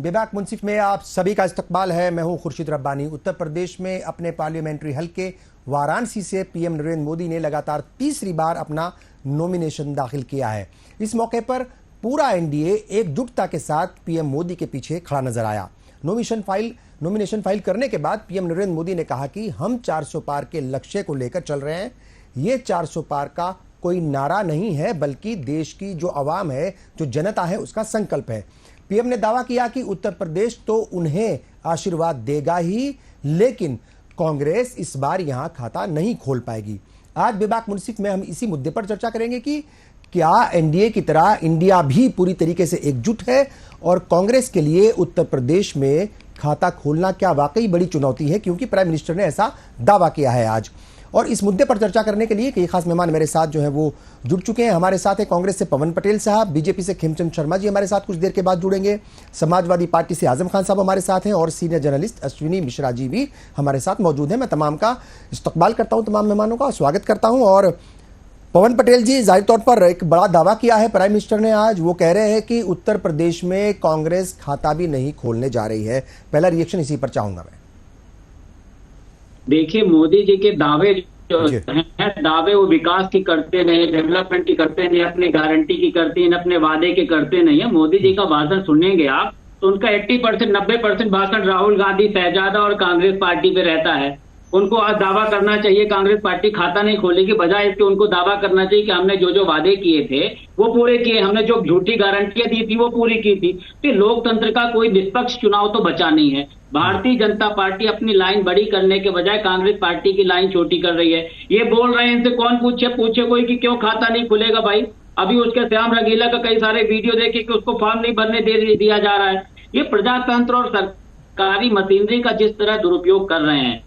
बेबाक मुंसिफ में आप सभी का इस्तकबाल है। मैं हूं खुर्शीद रब्बानी। उत्तर प्रदेश में अपने पार्लियामेंट्री हल्के वाराणसी से पीएम नरेंद्र मोदी ने लगातार तीसरी बार अपना नॉमिनेशन दाखिल किया है। इस मौके पर पूरा एनडीए एकजुटता के साथ पीएम मोदी के पीछे खड़ा नजर आया। नॉमिनेशन फाइल करने के बाद पीएम नरेंद्र मोदी ने कहा कि हम 400 पार के लक्ष्य को लेकर चल रहे हैं। ये 400 पार का कोई नारा नहीं है, बल्कि देश की जो आवाम है, जो जनता है, उसका संकल्प है। पीएम ने दावा किया कि उत्तर प्रदेश तो उन्हें आशीर्वाद देगा ही, लेकिन कांग्रेस इस बार यहां खाता नहीं खोल पाएगी। आज बेबाक मुंसिफ में हम इसी मुद्दे पर चर्चा करेंगे कि क्या एनडीए की तरह इंडिया भी पूरी तरीके से एकजुट है और कांग्रेस के लिए उत्तर प्रदेश में खाता खोलना क्या वाकई बड़ी चुनौती है, क्योंकि प्राइम मिनिस्टर ने ऐसा दावा किया है आज। और इस मुद्दे पर चर्चा करने के लिए कई खास मेहमान मेरे साथ जो है वो जुड़ चुके हैं। हमारे साथ है कांग्रेस से पवन पटेल साहब, बीजेपी से खेमचंद शर्मा जी हमारे साथ कुछ देर के बाद जुड़ेंगे, समाजवादी पार्टी से आजम खान साहब हमारे साथ हैं और सीनियर जर्नलिस्ट अश्विनी मिश्रा जी भी हमारे साथ मौजूद हैं। मैं तमाम का इस्तकबाल करता हूं, तमाम मेहमानों का स्वागत करता हूं। और पवन पटेल जी, जाहिर तौर पर एक बड़ा दावा किया है प्राइम मिनिस्टर ने आज। वो कह रहे हैं कि उत्तर प्रदेश में कांग्रेस खाता भी नहीं खोलने जा रही है। पहला रिएक्शन इसी पर चाहूंगा मैं। देखिए, मोदी जी के दावे दावे वो विकास की करते नहीं, डेवलपमेंट की करते नहीं, अपनी गारंटी की करते नहीं, अपने वादे की करते नहीं है। मोदी जी का भाषण सुनेंगे आप तो उनका 80% 90% भाषण राहुल गांधी, शहजादा और कांग्रेस पार्टी पे रहता है। उनको आज दावा करना चाहिए कांग्रेस पार्टी खाता नहीं खोलेगी, बजाय इसके उनको दावा करना चाहिए कि हमने जो जो वादे किए थे वो पूरे किए, हमने जो झूठी गारंटियां दी थी वो पूरी की थी। तो लोकतंत्र का कोई निष्पक्ष चुनाव तो बचा नहीं है। भारतीय जनता पार्टी अपनी लाइन बड़ी करने के बजाय कांग्रेस पार्टी की लाइन छोटी कर रही है। ये बोल रहे हैं, इनसे कौन पूछे कोई कि क्यों खाता नहीं खुलेगा भाई। अभी उसके श्याम रंगीला का कई सारे वीडियो देखे कि उसको फॉर्म नहीं भरने दिया जा रहा है। ये प्रजातंत्र और सरकारी मशीनरी का जिस तरह दुरुपयोग कर रहे हैं।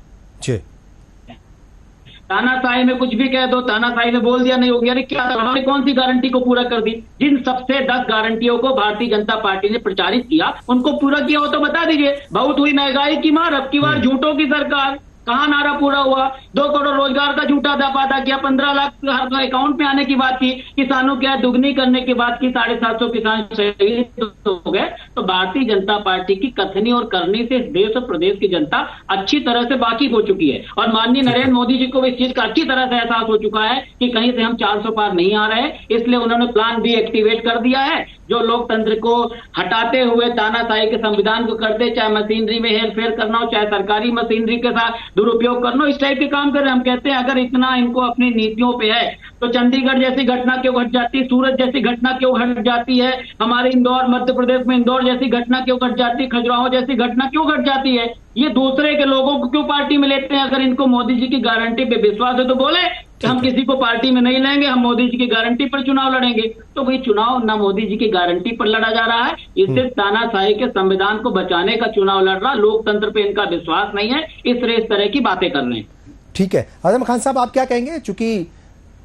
तानाशाही में कुछ भी कह दो, तानाशाही में बोल दिया नहीं हो गया। अरे क्या हमने कौन सी गारंटी को पूरा कर दी? जिन सबसे 10 गारंटियों को भारतीय जनता पार्टी ने प्रचारित किया उनको पूरा किया हो तो बता दीजिए। बहुत हुई महंगाई की मार, अब की बार झूठों की सरकार, कहां नारा पूरा हुआ? 2 करोड़ रोजगार का झूठा दावा किया, 15 लाख अकाउंट में आने की बात की, किसानों की आय दुगनी करने की बात की, 750 किसान शहीद हो गए। तो भारतीय जनता पार्टी की कथनी और करनी से देश और प्रदेश की जनता अच्छी तरह से वाकिफ हो चुकी है और माननीय नरेंद्र मोदी जी को इस चीज का अच्छी तरह से एहसास हो चुका है कि कहीं से हम 400 पार नहीं आ रहे, इसलिए उन्होंने प्लान भी एक्टिवेट कर दिया है, जो लोकतंत्र को हटाते हुए तानाशाही के संविधान को कर दे, चाहे मशीनरी में हेरफेर करना हो, चाहे सरकारी मशीनरी के साथ दुरुपयोग करना, इस टाइप के काम कर रहे हैं। हम कहते हैं अगर इतना इनको अपनी नीतियों पे है तो चंडीगढ़ जैसी घटना क्यों घट जाती है, सूरत जैसी घटना क्यों घट जाती है, हमारे इंदौर मध्य प्रदेश में इंदौर जैसी घटना क्यों घट जाती है, खजुराहो जैसी घटना क्यों घट जाती है। ये दूसरे के लोगों को क्यों पार्टी में लेते हैं? अगर इनको मोदी जी की गारंटी पे विश्वास है तो बोले कि हम किसी को पार्टी में नहीं लेंगे, हम मोदी जी की गारंटी पर चुनाव लड़ेंगे। तो भाई चुनाव ना मोदी जी की गारंटी पर लड़ा जा रहा है, इससे तानाशाही के संविधान को बचाने का चुनाव लड़ रहा। लोकतंत्र पे इनका विश्वास नहीं है, इसलिए इस तरह की बातें कर रहे हैं। ठीक है, आजम खान साहब आप क्या कहेंगे? चूंकि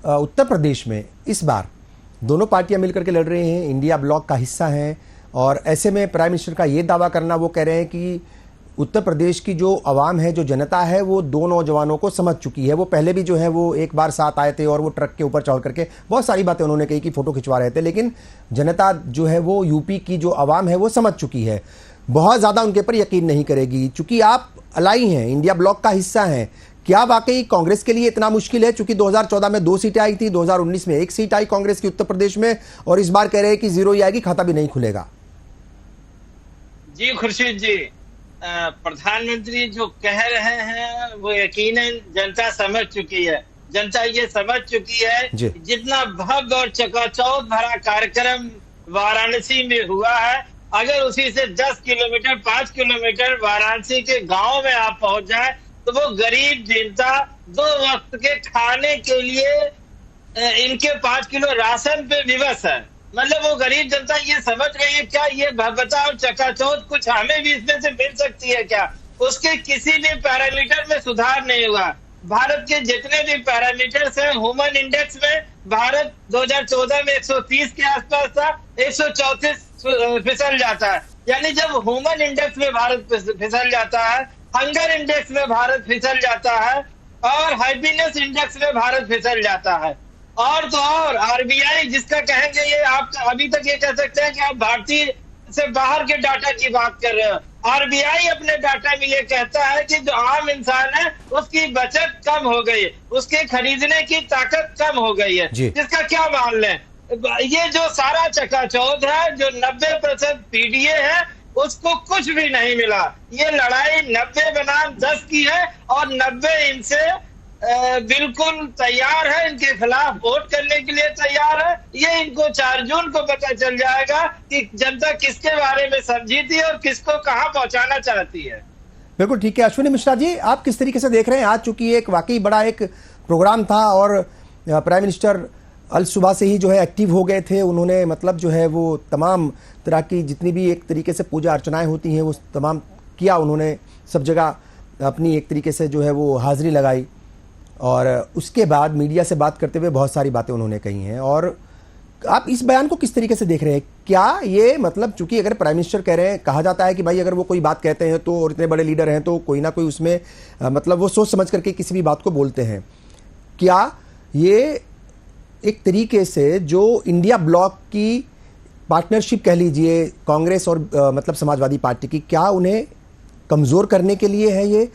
उत्तर प्रदेश में इस बार दोनों पार्टियां मिलकर के लड़ रही हैं, इंडिया ब्लॉक का हिस्सा हैं, और ऐसे में प्राइम मिनिस्टर का ये दावा करना, वो कह रहे हैं कि उत्तर प्रदेश की जो आवाम है, जो जनता है, वो 2 नौजवानों को समझ चुकी है। वो पहले भी जो है वो एक बार साथ आए थे और वो ट्रक के ऊपर चढ़ करके बहुत सारी बातें उन्होंने कही कि फोटो खिंचवा रहे थे, लेकिन जनता जो है वो यूपी की जो आवाम है वो समझ चुकी है, बहुत ज़्यादा उनके ऊपर यकीन नहीं करेगी। चूंकि आप अलाई हैं, इंडिया ब्लॉक का हिस्सा हैं, क्या वाकई कांग्रेस के लिए इतना मुश्किल है? चूंकि 2014 में 2 सीटें आई थी, 2019 में 1 सीट आई कांग्रेस की उत्तर प्रदेश में, और इस बार कह रहे हैं कि 0 ही आएगी, खाता भी नहीं खुलेगा। जी खुर्शीद जी, प्रधानमंत्री जो कह रहे हैं वो यकीनन जनता समझ चुकी है। जनता ये समझ चुकी है जितना भव्य और चकाचौंध भरा कार्यक्रम वाराणसी में हुआ है, अगर उसी से 10 किलोमीटर 5 किलोमीटर वाराणसी के गांव में आप पहुंच जाए तो वो गरीब जनता 2 वक्त के खाने के लिए इनके 5 किलो राशन पे विवश है। मतलब वो गरीब जनता ये समझ रही है क्या ये भव्यता और चकाचौंध कुछ हमें भी इसमें से मिल सकती है क्या? उसके किसी भी पैरामीटर में सुधार नहीं हुआ। भारत के जितने भी पैरामीटर्स हैं, ह्यूमन इंडेक्स में भारत 2014 में 130 के आसपास था, 134 फिसल जाता है। यानी जब ह्यूमन इंडेक्स में भारत फिसल जाता है, हंगर इंडेक्स में भारत फिसल जाता है और हैप्पीनेस इंडेक्स में भारत फिसल जाता है। और तो और आरबीआई जिसका कहेंगे, ये आप अभी तक ये कह सकते हैं कि आप भारतीय से बाहर के डाटा की बात कर रहे हो। आरबीआई अपने डाटा में ये कहता है कि जो आम इंसान है उसकी बचत कम हो गई है, उसके खरीदने की ताकत कम हो गई है, जिसका क्या मान लें। ये जो सारा चकाचौंध है, जो 90% पीडीए है, उसको कुछ भी नहीं मिला। ये लड़ाई 90 बनाम 10 की है और 90 इनसे बिल्कुल तैयार है, इनके खिलाफ वोट करने के लिए तैयार है। ये इनको 4 जून को पता चल जाएगा कि जनता किसके बारे में समझी थी और किसको कहां पहुंचाना चाहती है। बिल्कुल ठीक है। अश्विनी मिश्रा जी, आप किस तरीके से देख रहे हैं? आज चूंकि एक वाकई बड़ा एक प्रोग्राम था और प्राइम मिनिस्टर अल सुबह से ही जो है एक्टिव हो गए थे। उन्होंने मतलब जो है वो तमाम तरह की जितनी भी एक तरीके से पूजा अर्चनाएं होती हैं वो तमाम किया। उन्होंने सब जगह अपनी एक तरीके से जो है वो हाजिरी लगाई और उसके बाद मीडिया से बात करते हुए बहुत सारी बातें उन्होंने कही हैं। और आप इस बयान को किस तरीके से देख रहे हैं? क्या ये मतलब चूंकि अगर प्राइम मिनिस्टर कह रहे हैं, कहा जाता है कि भाई अगर वो कोई बात कहते हैं तो और इतने बड़े लीडर हैं तो कोई ना कोई उसमें मतलब वो सोच समझ करके किसी भी बात को बोलते हैं। क्या ये एक तरीके से जो इंडिया ब्लॉक की पार्टनरशिप कह लीजिए कांग्रेस और मतलब समाजवादी पार्टी की, क्या उन्हें कमज़ोर करने के लिए है ये,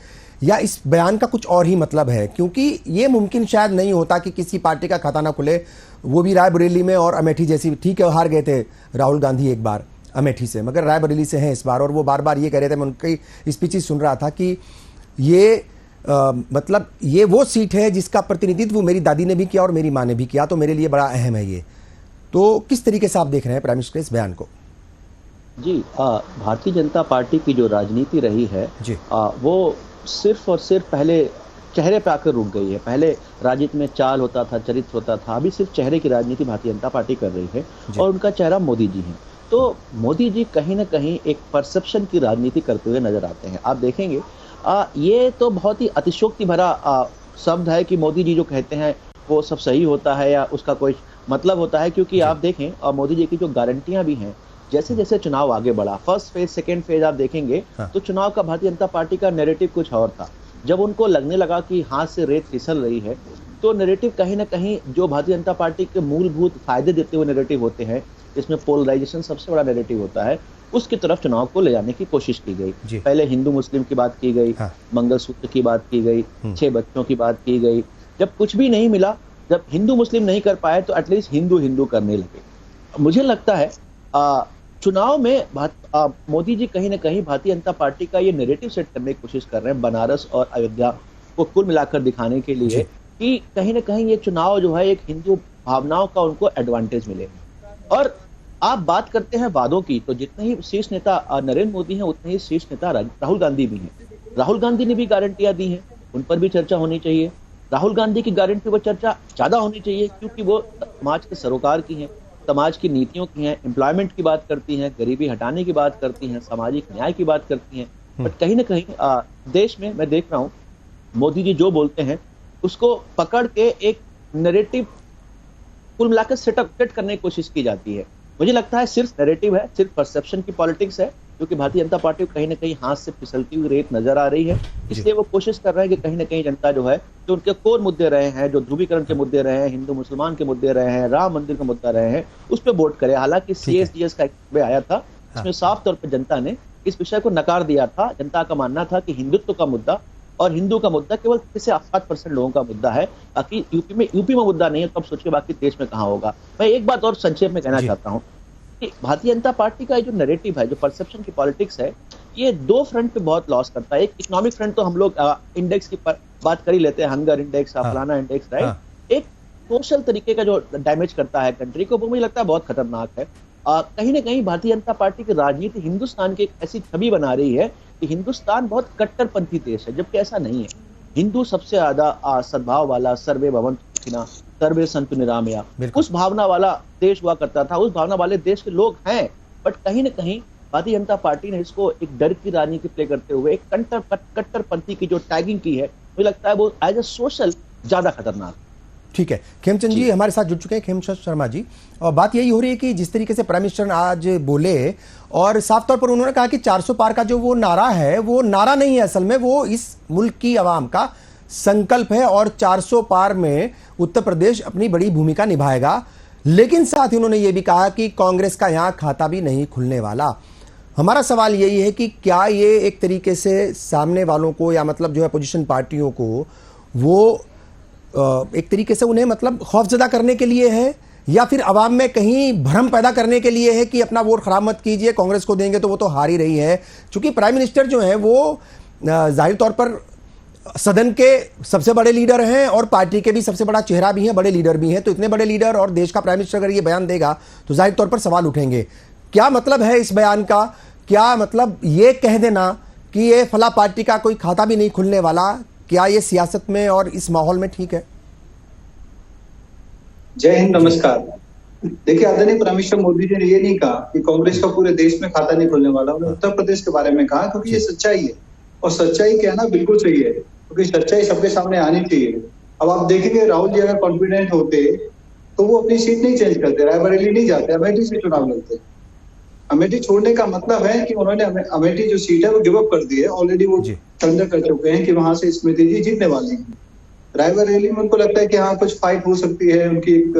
या इस बयान का कुछ और ही मतलब है? क्योंकि ये मुमकिन शायद नहीं होता कि किसी पार्टी का खाता ना खुले, वो भी रायबरेली में और अमेठी जैसी। ठीक है, हार गए थे राहुल गांधी एक बार अमेठी से, मगर रायबरेली से हैं इस बार और वो बार बार ये कह रहे थे, मैं उनकी स्पीचेस सुन रहा था कि ये मतलब ये वो सीट है जिसका प्रतिनिधित्व मेरी दादी ने भी किया और मेरी माँ ने भी किया, तो मेरे लिए बड़ा अहम है ये। तो किस तरीके से आप देख रहे हैं प्राइम मिनिस्टर इस बयान को? जी, भारतीय जनता पार्टी की जो राजनीति रही है जी, वो सिर्फ और सिर्फ पहले चेहरे पे आकर रुक गई है। पहले राजनीति में चाल होता था, चरित्र होता था, अभी सिर्फ चेहरे की राजनीति भारतीय जनता पार्टी कर रही है और उनका चेहरा मोदी जी है। तो मोदी जी कहीं ना कहीं एक परसेप्शन की राजनीति करते हुए नजर आते हैं। आप देखेंगे ये तो बहुत ही अतिशयोक्ति भरा शब्द है कि मोदी जी जो कहते हैं वो सब सही होता है या उसका कोई मतलब होता है, क्योंकि आप देखें और मोदी जी की जो गारंटियां भी हैं, जैसे जैसे चुनाव आगे बढ़ा, फर्स्ट फेज सेकेंड फेज आप देखेंगे तो चुनाव का भारतीय जनता पार्टी का नैरेटिव कुछ और था। जब उनको लगने लगा कि हाथ से रेत फिसल रही है तो नैरेटिव कहीं ना कहीं जो भारतीय जनता पार्टी के मूलभूत फायदे देते हुए नैरेटिव होते हैं, जिसमें पोलराइजेशन सबसे बड़ा नैरेटिव होता है, उसकी तरफ चुनाव को ले जाने की कोशिश की गई। पहले हिंदू मुस्लिम की बात की गई, मंगलसूत्र की बात की गई, 6 बच्चों की बात की गई। जब कुछ भी नहीं मिला, जब हिंदू मुस्लिम नहीं कर पाए तो एटलीस्ट हिंदू हिंदू करने लगे। मुझे लगता है चुनाव में मोदी जी कहीं ना कहीं भारतीय जनता पार्टी का ये नैरेटिव सेट करने की कोशिश कर रहे हैं, बनारस और अयोध्या को कुल मिलाकर दिखाने के लिए कि कहीं ना कहीं ये चुनाव जो है एक हिंदू भावनाओं का उनको एडवांटेज मिले। और आप बात करते हैं वादों की, तो जितने ही शीर्ष नेता नरेंद्र मोदी हैं उतने ही शीर्ष नेता राहुल गांधी भी हैं। राहुल गांधी ने भी गारंटियां दी हैं, उन पर भी चर्चा होनी चाहिए। राहुल गांधी की गारंटी पर चर्चा ज्यादा होनी चाहिए क्योंकि वो समाज के सरोकार की हैं, समाज की नीतियों की हैं, एम्प्लॉयमेंट की बात करती हैं, गरीबी हटाने की बात करती हैं, सामाजिक न्याय की बात करती हैं। बट कहीं ना कहीं देश में मैं देख रहा हूँ मोदी जी जो बोलते हैं उसको पकड़ के एक नैरेटिव कुल मिलाकर सेट करने की कोशिश की जाती है। मुझे लगता है सिर्फ नैरेटिव है, सिर्फ परसेप्शन की पॉलिटिक्स है, क्योंकि भारतीय जनता पार्टी को कहीं ना कहीं हाथ से फिसलती हुई रेत नजर आ रही है। इसलिए वो कोशिश कर रहे हैं कि कहीं ना कहीं जनता जो है, जो उनके कोर मुद्दे रहे हैं, जो ध्रुवीकरण के मुद्दे रहे हैं, हिंदू मुसलमान के मुद्दे रहे हैं, राम मंदिर का मुद्दा रहे हैं, उस पर वोट करे। हालांकि CSDS का एक सर्वे आया था, इसमें साफ तौर पर जनता ने इस विषय को नकार दिया था। जनता का मानना था कि हिंदुत्व का मुद्दा और हिंदू का मुद्दा केवल 7% लोगों का मुद्दा है, बाकी यूपी में मुद्दा नहीं है। तो अब सोचिए बाकी देश में कहाँ होगा। मैं एक बात और संक्षेप में कहना चाहता हूँ कि भारतीय जनता पार्टी का जो नैरेटिव है, जो परसेप्शन की पॉलिटिक्स है, ये 2 फ्रंट पे बहुत लॉस करता है। एक इकोनॉमिक फ्रंट तो हम लोग इंडेक्स की बात कर ही लेते हैं, हंगर इंडेक्स, फलाना इंडेक्स, राइट। एक सोशल तरीके का जो डैमेज करता है कंट्री को, वो मुझे लगता है बहुत खतरनाक है। कहीं ना कहीं भारतीय जनता पार्टी की राजनीति हिंदुस्तान की एक ऐसी छवि बना रही है कि हिंदुस्तान बहुत कट्टरपंथी देश है, जबकि ऐसा नहीं है। हिंदू सबसे ज्यादा सद्भाव वाला, सर्वे भवन्तु सुखिनः, सर्वे सन्तु निरामया, उस भावना वाला देश हुआ करता था, उस भावना वाले देश के लोग हैं। बट कहीं ना कहीं भारतीय जनता पार्टी ने इसको एक डर की राजनीति प्ले करते हुए एक कट्टरपंथी की जो टैगिंग की है, मुझे लगता है वो एज ए सोशल ज्यादा खतरनाक। ठीक है, खेमचंद जी हमारे साथ जुड़ चुके हैं, खेमचंद शर्मा जी। और बात यही हो रही है कि जिस तरीके से प्राइम मिनिस्टर आज बोले और साफ तौर पर उन्होंने कहा कि 400 पार का जो वो नारा है, वो नारा नहीं है, असल में वो इस मुल्क की आवाम का संकल्प है और 400 पार में उत्तर प्रदेश अपनी बड़ी भूमिका निभाएगा। लेकिन साथ ही उन्होंने ये भी कहा कि कांग्रेस का यहां खाता भी नहीं खुलने वाला। हमारा सवाल यही है कि क्या ये एक तरीके से सामने वालों को या मतलब जो है अपोजिशन पार्टियों को वो एक तरीके से उन्हें मतलब खौफजदा करने के लिए है, या फिर अवाम में कहीं भ्रम पैदा करने के लिए है कि अपना वोट खराब मत कीजिए, कांग्रेस को देंगे तो वो तो हार ही रही है। क्योंकि प्राइम मिनिस्टर जो है वो जाहिर तौर पर सदन के सबसे बड़े लीडर हैं और पार्टी के भी सबसे बड़ा चेहरा भी हैं, बड़े लीडर भी हैं। तो इतने बड़े लीडर और देश का प्राइम मिनिस्टर अगर ये बयान देगा तो जाहिर तौर पर सवाल उठेंगे। क्या मतलब है इस बयान का? क्या मतलब ये कह देना कि ये फला पार्टी का कोई खाता भी नहीं खुलने वाला, क्या ये सियासत में और इस माहौल में ठीक है? जय हिंद, नमस्कार। देखिए, आदरणीय प्राइम मिनिस्टर मोदी जी ने ये नहीं कहा कि कांग्रेस का पूरे देश में खाता नहीं खुलने वाला। उन्होंने उत्तर प्रदेश के बारे में कहा, क्योंकि ये सच्चाई है और सच्चाई कहना बिल्कुल सही है, क्योंकि सच्चाई सबके सामने आनी चाहिए। अब आप देखेंगे, राहुल जी अगर कॉन्फिडेंट होते तो वो अपनी सीट नहीं चेंज करते, रायबरेली नहीं जाते, अमेठी से चुनाव लड़ते। अमेठी छोड़ने का मतलब है कि उन्होंने अमेठी जो सीट है वो गिव अप कर दी है। ऑलरेडी वो सरेंडर कर चुके हैं कि वहां से स्मृति जी जीतने वाली हैं। रायबरेली में उनको लगता है कि हाँ कुछ फाइट हो सकती है, उनकी एक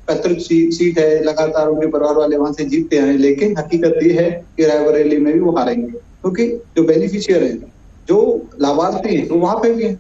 पैतृक सीट है, लगातार उनके परिवार वाले वहां से जीतते आए। लेकिन हकीकत ये है कि रायबरेली में भी वो हारेंगे, क्योंकि जो बेनिफिशियर है, जो लाभार्थी है, वो वहां पे भी है।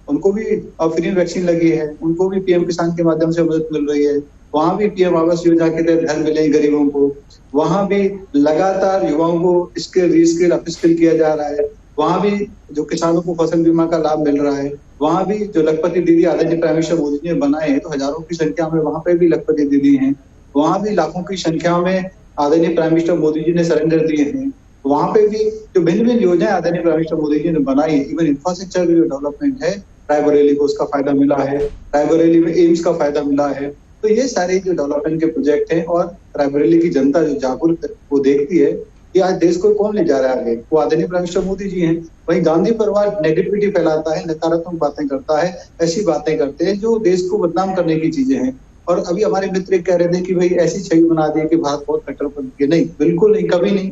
उनको भी फ्री वैक्सीन लगी है, उनको भी पीएम किसान के माध्यम से मदद मिल रही है, वहां भी पीएम आवास योजना के तहत घर मिले गरीबों को, वहां भी लगातार युवाओं को स्किल रीस्किल अपस्किल किया जा रहा है, वहां भी जो किसानों को फसल बीमा का लाभ मिल रहा है, वहां भी जो लखपति दीदी आदरणीय प्राइम मिनिस्टर मोदी जी ने बनाए हैं, तो हजारों की संख्या में वहां पे भी लखपति दीदी हैं, वहां भी लाखों की संख्या में आदरणीय प्राइम मिनिस्टर मोदी जी ने सरेंडर दिए हैं। वहां पे भी जो भिन्न भिन्न योजनाएं आदरणीय प्राइम मिनिस्टर मोदी जी ने बनाई है, इवन इंफ्रास्ट्रक्चर जो डेवलपमेंट है, रायबरेली को उसका फायदा मिला है, रायबरेली में एम्स का फायदा मिला है। तो ये सारे जो डेवलपमेंट के प्रोजेक्ट हैं, और रायबरेली की जनता जो जागरूक वो देखती है कि आज देश को कौन ले जा रहा है आगे, वो आदरणीय प्राइम मिनिस्टर मोदी जी हैं। वहीं गांधी परिवार नेगेटिविटी फैलाता है, नकारात्मक बातें करता है, ऐसी बातें करते हैं जो देश को बदनाम करने की चीजें हैं। और अभी हमारे मित्र कह रहे थे कि भाई ऐसी छवि बना दी कि भारत बहुत कट्टरपंथी है। नहीं, बिल्कुल नहीं, कभी नहीं।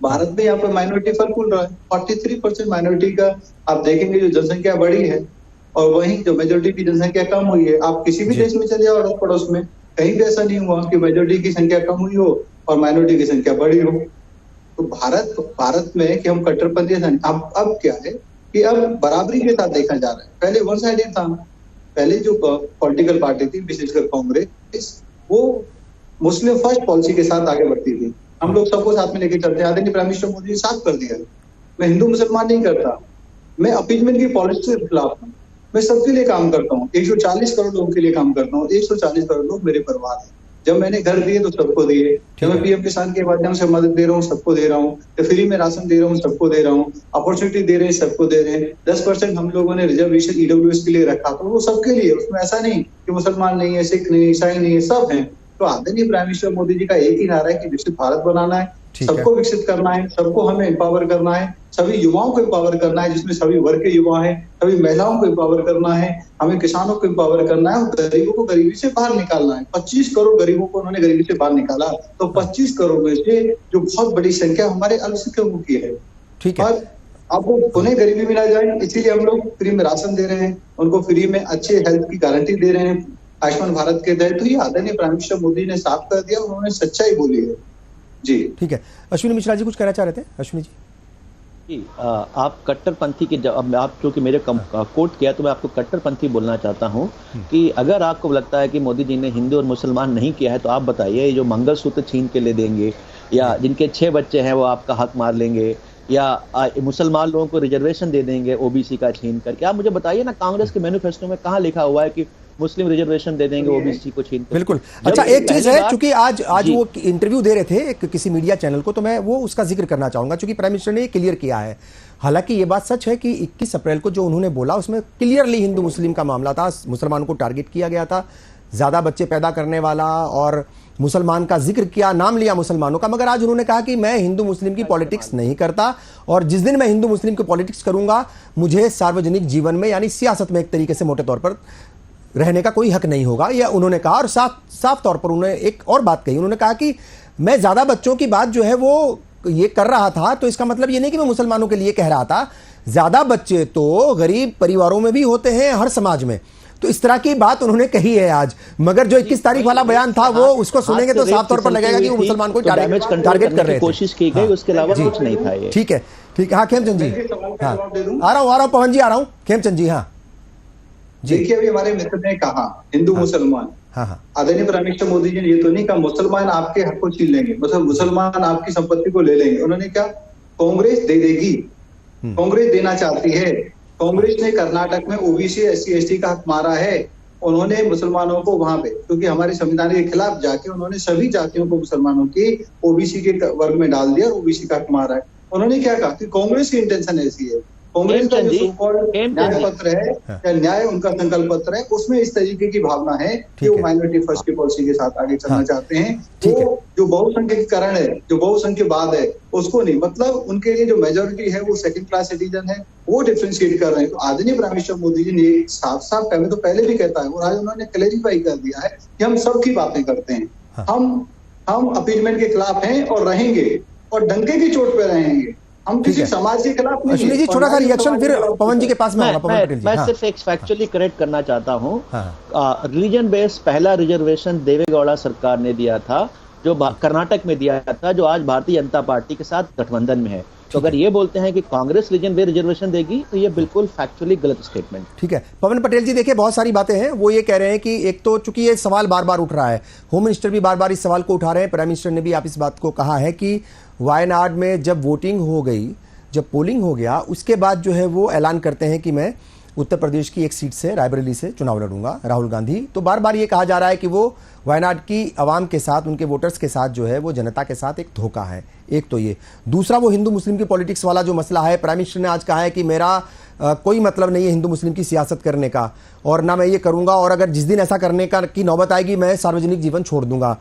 भारत में यहाँ पर माइनॉरिटी फल फूल रहा है। 43% माइनॉरिटी का आप देखेंगे जो जनसंख्या बढ़ी है, और वहीं जो मेजोरिटी की जनसंख्या कम हुई है। आप किसी भी देश में चले जाओ अड़ोस पड़ोस में, कहीं भी ऐसा नहीं हुआ कि मेजोरिटी की संख्या कम हुई हो और माइनॉरिटी की संख्या बढ़ी हो। तो भारत में कि हम कट्टरपंथी, अब क्या है कि अब बराबरी के साथ देखा जा रहा है। पहले वन साइडेड था। पहले जो पॉलिटिकल पार्टी थी, विशेषकर कांग्रेस, वो मुस्लिम फर्स्ट पॉलिसी के साथ आगे बढ़ती थी। हम लोग सबको साथ में लेके चलते हैं। आदरणीय प्राइम मिनिस्टर मोदी ने साफ कर दिया, मैं हिंदू मुसलमान नहीं करता, मैं अपीजमेंट की पॉलिसी के खिलाफ हूँ, मैं सबके लिए काम करता हूँ। 140 करोड़ लोगों के लिए काम करता हूँ। 140 करोड़ लोग मेरे परिवार हैं। जब मैंने घर दिए तो सबको दिए, जब मैं पीएम किसान के माध्यम से मदद दे रहा हूँ सबको दे रहा हूँ, जब फ्री में राशन दे रहा हूँ सबको दे रहा हूँ, अपॉर्चुनिटी दे रहे हैं सबको दे रहे हैं। 10% हम लोगों ने रिजर्वेशन ईडब्ल्यूएस के लिए रखा, तो वो सबके लिए, उसमें ऐसा नहीं कि मुसलमान नहीं है, सिख नहीं, ईसाई नहीं है, सब है। तो आदरणीय प्राइम मिनिस्टर मोदी जी का एक ही नारा है कि विकसित भारत बनाना है, सबको विकसित करना है, सबको हमें एम्पावर करना है, सभी युवाओं को एम्पावर करना है, जिसमें सभी वर्ग के युवा हैं, सभी महिलाओं को एम्पावर करना है, हमें किसानों को एम्पावर करना है, और गरीबों को गरीबी से बाहर निकालना है। 25 करोड़ गरीबों को उन्होंने गरीबी से बाहर निकाला, तो 25 करोड़ में से जो बहुत बड़ी संख्या हमारे अल्पसंख्यकों की है। ठीक है, और अब उन्हें गरीबी में ना जाए, इसीलिए हम लोग फ्री में राशन दे रहे हैं, उनको फ्री में अच्छे हेल्थ की गारंटी दे रहे हैं आयुष्मान भारत के तहत। तो ये आदरणीय प्राइम मिनिस्टर मोदी ने साफ कर दिया, उन्होंने सच्चाई बोली है। जी ठीक है, अश्विनी मिश्रा जी कुछ कहना चाह रहे थे। अश्विनी जी, आप कट्टरपंथी के जब आप क्योंकि मेरे कोट किया तो मैं आपको कट्टरपंथी बोलना चाहता हूं कि अगर आपको लगता है कि मोदी जी ने हिंदू और मुसलमान नहीं किया है तो आप बताइए, जो मंगलसूत्र छीन के ले देंगे, या जिनके 6 बच्चे हैं वो आपका हक मार लेंगे, या मुसलमान लोगों को रिजर्वेशन दे देंगे ओबीसी का छीन करके। आप मुझे बताइए ना, कांग्रेस के मैनिफेस्टो में कहाँ लिखा हुआ है कि मुस्लिम रिजर्वेशन दे देंगे ओबीसी को छीन कर? बिल्कुल। अच्छा, एक चीज है, क्योंकि आज वो इंटरव्यू दे रहे थे किसी मीडिया चैनल को, तो मैं वो उसका जिक्र करना चाहूंगा, क्योंकि प्राइम मिनिस्टर ने क्लियर किया है। हालांकि ये बात सच है कि 21 अप्रैल को जो उन्होंने बोला उसमें क्लियरली हिंदू मुस्लिम का मामला था, मुसलमानों को टारगेट किया गया था, ज्यादा बच्चे पैदा करने वाला, और मुसलमान का जिक्र किया, नाम लिया मुसलमानों का। मगर आज उन्होंने कहा कि मैं हिंदू मुस्लिम की पॉलिटिक्स नहीं करता, और जिस दिन मैं हिंदू मुस्लिम की पॉलिटिक्स करूंगा, मुझे सार्वजनिक जीवन में यानी सियासत में एक तरीके से मोटे तौर पर रहने का कोई हक नहीं होगा, यह उन्होंने कहा। और साफ तौर पर उन्होंने एक और बात कही, उन्होंने कहा कि मैं ज्यादा बच्चों की बात जो है वो ये कर रहा था, तो इसका मतलब ये नहीं कि मैं मुसलमानों के लिए कह रहा था, ज्यादा बच्चे तो गरीब परिवारों में भी होते हैं हर समाज में। तो इस तरह की बात उन्होंने कही है आज। मगर जो 21 तारीख वाला बयान था वो उसको सुनेंगे तो साफ तौर पर लगेगा कि वो मुसलमान को टारगेट कर रहे थे। कोशिश की गई, उसके अलावा कुछ नहीं था ये। ठीक है, ठीक है। हाँ खेमचंद जी, हाँ आ रहा हूँ पवन जी, आ रहा हूँ। खेमचंद जी, हाँ जी। देखिए अभी हमारे मित्र ने कहा हिंदू मुसलमान, आदरणीय प्राइम मिनिस्टर मोदी जी ने ये तो नहीं कहा मुसलमान आपके हक को छीन लेंगे, मतलब मुसलमान आपकी संपत्ति को ले लेंगे। उन्होंने क्या, कांग्रेस दे देगी, कांग्रेस देना चाहती है। कांग्रेस ने कर्नाटक में ओबीसी SC ST का हक मारा है। उन्होंने मुसलमानों को वहां पे, क्योंकि हमारे संविधान के खिलाफ जाके उन्होंने सभी जातियों को मुसलमानों की ओबीसी के वर्ग में डाल दिया और ओबीसी का हक मारा है। उन्होंने क्या कहा कि कांग्रेस की इंटेंशन ऐसी है, कांग्रेस का जो न्याय पत्र है या न्याय उनका संकल्प पत्र है उसमें इस तरीके की भावना है कि वो माइनॉरिटी फर्स्ट की पॉलिसी के साथ आगे चलना चाहते हैं। वो जो बहुसंख्यकरण है, जो बहुसंख्यवाद है उसको नहीं, मतलब उनके लिए जो मेजोरिटी है वो सेकंड क्लास सिटीजन है, वो डिफ्रेंशिएट कर रहे हैं। तो आदरणीय प्राइम मिनिस्टर मोदी जी ने साफ साफ मैं तो पहले भी कहता है और आज उन्होंने क्लैरिफाई कर दिया है कि हम सबकी बातें करते हैं, हम अपीजमेंट के खिलाफ हैं और रहेंगे और डंके की चोट पे रहेंगे, हम किसी समाज के खिलाफ नहीं। अश्विनी जी छोटा सा रिएक्शन फिर पवन जी के पास में होगा। मैं सिर्फ एक फैक्चुअली करेक्ट करना चाहता हूँ। रिलीजन बेस्ड पहला रिजर्वेशन देवेगौड़ा सरकार ने दिया था, जो कर्नाटक में दिया था, जो आज भारतीय जनता पार्टी के साथ गठबंधन में है। तो अगर ये बोलते हैं कि कांग्रेस रीजन बेस्ड रिजर्वेशन देगी तो ये बिल्कुल फैक्चुअली गलत स्टेटमेंट। ठीक है पवन पटेल जी, देखिए बहुत सारी बातें हैं। वो ये कह रहे हैं कि एक तो चूंकि ये सवाल बार बार उठ रहा है, होम मिनिस्टर भी बार बार इस सवाल को उठा रहे हैं, प्राइम मिनिस्टर ने भी आप इस बात को कहा है कि वायनाड में जब वोटिंग हो गई, जब पोलिंग हो गया, उसके बाद जो है वो ऐलान करते हैं कि मैं उत्तर प्रदेश की एक सीट से, रायबरेली से चुनाव लड़ूंगा, राहुल गांधी। तो बार बार ये कहा जा रहा है कि वो वायनाड की आवाम के साथ, उनके वोटर्स के साथ जो है वो जनता के साथ एक धोखा है। एक तो ये, दूसरा वो हिंदू मुस्लिम की पॉलिटिक्स वाला जो मसला है, प्राइम मिनिस्टर ने आज कहा है कि मेरा कोई मतलब नहीं है हिंदू मुस्लिम की सियासत करने का और ना मैं ये करूंगा, और अगर जिस दिन ऐसा करने का की नौबत आएगी मैं सार्वजनिक जीवन छोड़ दूंगा।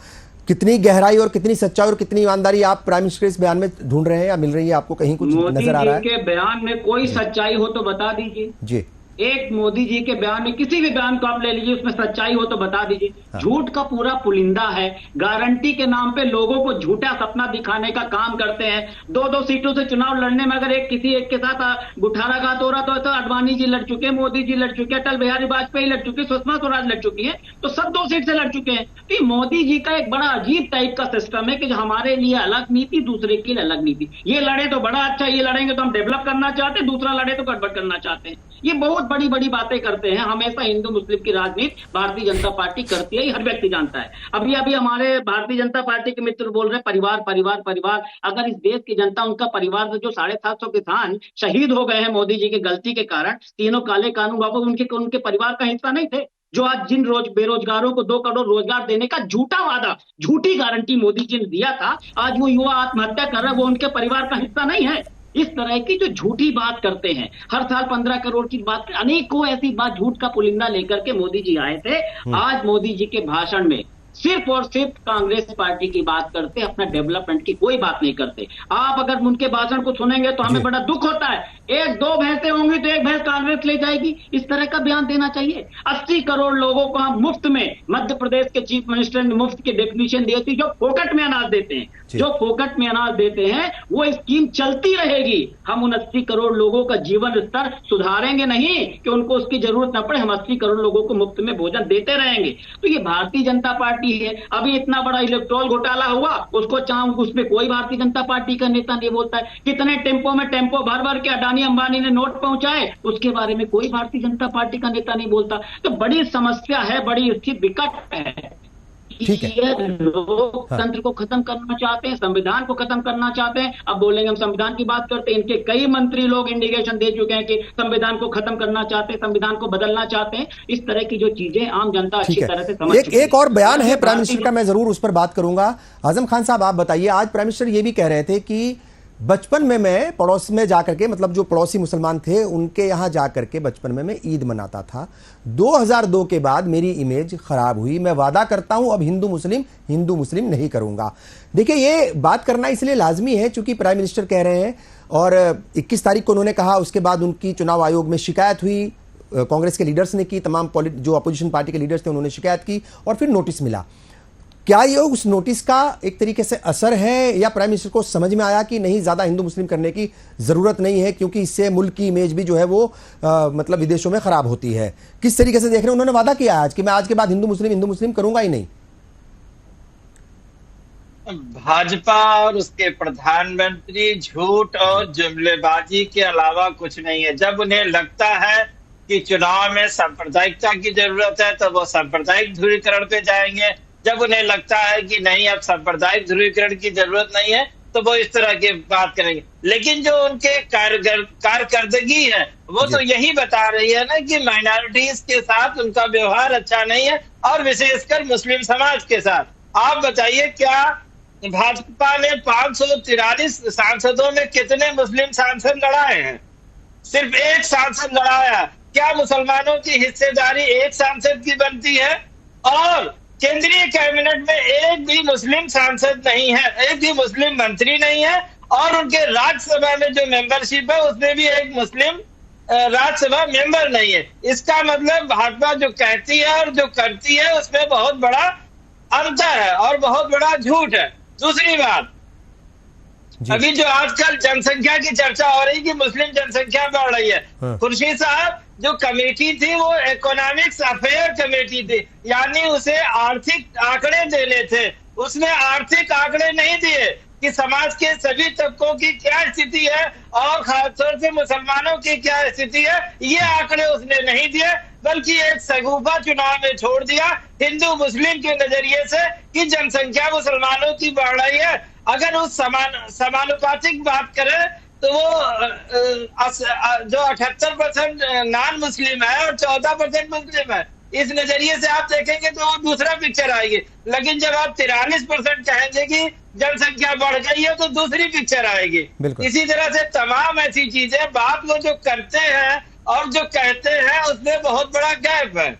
कितनी गहराई और कितनी सच्चाई और कितनी ईमानदारी आप प्राइम मिनिस्टर इस बयान में ढूंढ रहे हैं या मिल रही है आपको, कहीं कुछ नजर आ रहा है? मोदी जी के बयान में कोई सच्चाई हो तो बता दीजिए जी। एक मोदी जी के बयान में, किसी भी बयान को आप ले लीजिए, उसमें सच्चाई हो तो बता दीजिए। झूठ का पूरा पुलिंदा है। गारंटी के नाम पे लोगों को झूठा सपना दिखाने का काम करते हैं। 2-2 सीटों से चुनाव लड़ने में अगर किसी एक के साथ गुठाराघात हो रहा तो अडवाणी जी लड़ चुके, मोदी जी लड़ चुके, अटल बिहारी वाजपेयी लड़ चुके, सुषमा स्वराज लड़ चुकी है, तो सब 2 सीट से लड़ चुके हैं। तो मोदी जी का एक बड़ा अजीब टाइप का सिस्टम है कि जो हमारे लिए अलग नीति, दूसरे के लिए अलग नीति। ये लड़े तो बड़ा अच्छा, ये लड़ेंगे तो हम डेवलप करना चाहते हैं, दूसरा लड़े तो गड़बड़ करना चाहते हैं। ये बहुत बड़ी बड़ी बातें करते हैं। हमेशा हिंदू मुस्लिम की राजनीति भारतीय जनता पार्टी करती है, ये हर व्यक्ति जानता है। अभी हमारे भारतीय जनता पार्टी के मित्र बोल रहे हैं परिवार परिवार परिवार। अगर इस देश की जनता, उनका परिवार जो 750 किसान शहीद हो गए हैं मोदी जी की गलती के कारण, तीनों काले कानून वापस उनके परिवार का हिस्सा नहीं थे। जो आज जिन बेरोजगारों को 2 करोड़ रोजगार देने का झूठा वादा, झूठी गारंटी मोदी जी ने दिया था, आज वो युवा आत्महत्या कर रहे हैं, वो उनके परिवार का हिस्सा नहीं है। इस तरह की जो झूठी बात करते हैं, हर साल 15 करोड़ की बात, अनेकों ऐसी बात, झूठ का पुलिंदा लेकर के मोदी जी आए थे। आज मोदी जी के भाषण में सिर्फ और सिर्फ कांग्रेस पार्टी की बात करते, अपना डेवलपमेंट की कोई बात नहीं करते। आप अगर उनके भाषण को सुनेंगे तो हमें बड़ा दुख होता है। 1-2 भैंसें होंगी तो 1 भैंस कांग्रेस ले जाएगी, इस तरह का बयान देना चाहिए। 80 करोड़ लोगों को हम मुफ्त में, मध्य प्रदेश के चीफ मिनिस्टर ने मुफ्त की डेफिनेशन दी थी, जो फोकट में अनाज देते हैं, जो फोकट में अनाज देते हैं, वो स्कीम चलती रहेगी। हम उन 80 करोड़ लोगों का जीवन स्तर सुधारेंगे नहीं कि उनको उसकी जरूरत न पड़े, हम 80 करोड़ लोगों को मुफ्त में भोजन देते रहेंगे। तो ये भारतीय जनता पार्टी है। अभी इतना बड़ा इलेक्ट्रोल घोटाला हुआ, उसमें कोई भारतीय जनता पार्टी का नेता नहीं बोलता है। कितने टेम्पो में टेम्पो भर भर के अडानी अंबानी ने नोट पहुंचाए, उसके बारे में कोई भारतीय जनता पार्टी का नेता नहीं बोलता। तो बड़ी समस्या है, बड़ी स्थिति विकट है। ठीक है, लोकतंत्र को खत्म करना चाहते हैं, संविधान को खत्म करना चाहते हैं। अब बोलेंगे हम संविधान की बात करते हैं, इनके कई मंत्री लोग इंडिकेशन दे चुके हैं कि संविधान को खत्म करना चाहते हैं, संविधान को बदलना चाहते हैं। इस तरह की जो चीजें आम जनता अच्छी तरह से समझ चुकी है। एक और बयान है प्राइम मिनिस्टर का, मैं जरूर उस पर बात करूंगा। आजम खान साहब आप बताइए, आज प्राइम मिनिस्टर ये भी कह रहे थे कि बचपन में मैं पड़ोस में जाकर के, मतलब जो पड़ोसी मुसलमान थे उनके यहाँ जाकर के बचपन में मैं ईद मनाता था। 2002 के बाद मेरी इमेज खराब हुई, मैं वादा करता हूं अब हिंदू मुस्लिम नहीं करूंगा। देखिए ये बात करना इसलिए लाजमी है चूंकि प्राइम मिनिस्टर कह रहे हैं, और 21 तारीख को उन्होंने कहा, उसके बाद उनकी चुनाव आयोग में शिकायत हुई, कांग्रेस के लीडर्स ने की, तमाम जो अपोजिशन पार्टी के लीडर्स थे उन्होंने शिकायत की और फिर नोटिस मिला। क्या ये उस नोटिस का एक तरीके से असर है, या प्राइम मिनिस्टर को समझ में आया कि नहीं, ज्यादा हिंदू मुस्लिम करने की जरूरत नहीं है क्योंकि इससे मुल्क की इमेज भी जो है वो मतलब विदेशों में खराब होती है? किस तरीके से देख रहे हैं? उन्होंने वादा किया आज कि मैं आज के बाद हिंदू मुस्लिम करूंगा ही नहीं। भाजपा और उसके प्रधानमंत्री झूठ और जुमलेबाजी के अलावा कुछ नहीं है। जब उन्हें लगता है कि चुनाव में सांप्रदायिकता की जरूरत है तो वो सांप्रदायिक ध्रुवीकरण पे जाएंगे। जब उन्हें लगता है कि नहीं, अब सांप्रदायिक ध्रुवीकरण की जरूरत नहीं है, तो वो इस तरह की बात करेंगे। लेकिन जो उनके कारकर्दगी है वो तो यही बता रही है ना कि माइनॉरिटीज के साथ उनका व्यवहार अच्छा नहीं है, और विशेषकर मुस्लिम समाज के साथ। आप बताइए, क्या भाजपा ने 543 सांसदों में कितने मुस्लिम सांसद लड़ाए हैं? सिर्फ एक सांसद लड़ाया। क्या मुसलमानों की हिस्सेदारी एक सांसद की बनती है? और केंद्रीय कैबिनेट में एक भी मुस्लिम सांसद नहीं है, एक भी मुस्लिम मंत्री नहीं है, और उनके राज्यसभा में जो मेंबरशिप है उसमें भी एक मुस्लिम राज्यसभा मेंबर नहीं है। इसका मतलब भाजपा जो कहती है और जो करती है उसमें बहुत बड़ा अंतर है और बहुत बड़ा झूठ है। दूसरी बात, अभी जो आजकल जनसंख्या की चर्चा हो रही कि मुस्लिम जनसंख्या बढ़ रही है, खुर्शीद साहब, जो कमेटी थी वो इकोनॉमिक्स अफेयर कमेटी थी, यानी उसे आर्थिक आंकड़े देने थे। उसने आर्थिक आंकड़े नहीं दिए कि समाज के सभी तबकों की क्या स्थिति है और खासतौर से मुसलमानों की क्या स्थिति है, ये आंकड़े उसने नहीं दिए, बल्कि एक सगुफा चुनाव में छोड़ दिया हिंदू मुस्लिम के नजरिए से कि जनसंख्या मुसलमानों की बढ़ रही है। अगर उस समानुपातिक बात करें तो वो जो 78% नॉन मुस्लिम है और 14% मुस्लिम है, इस नजरिए से आप देखेंगे तो वो दूसरा पिक्चर आएगी। लेकिन जब आप 43% कहेंगे कि जनसंख्या बढ़ गई है तो दूसरी पिक्चर आएगी। इसी तरह से तमाम ऐसी चीजें, बात वो जो करते हैं और जो कहते हैं उसमें बहुत बड़ा गैप है।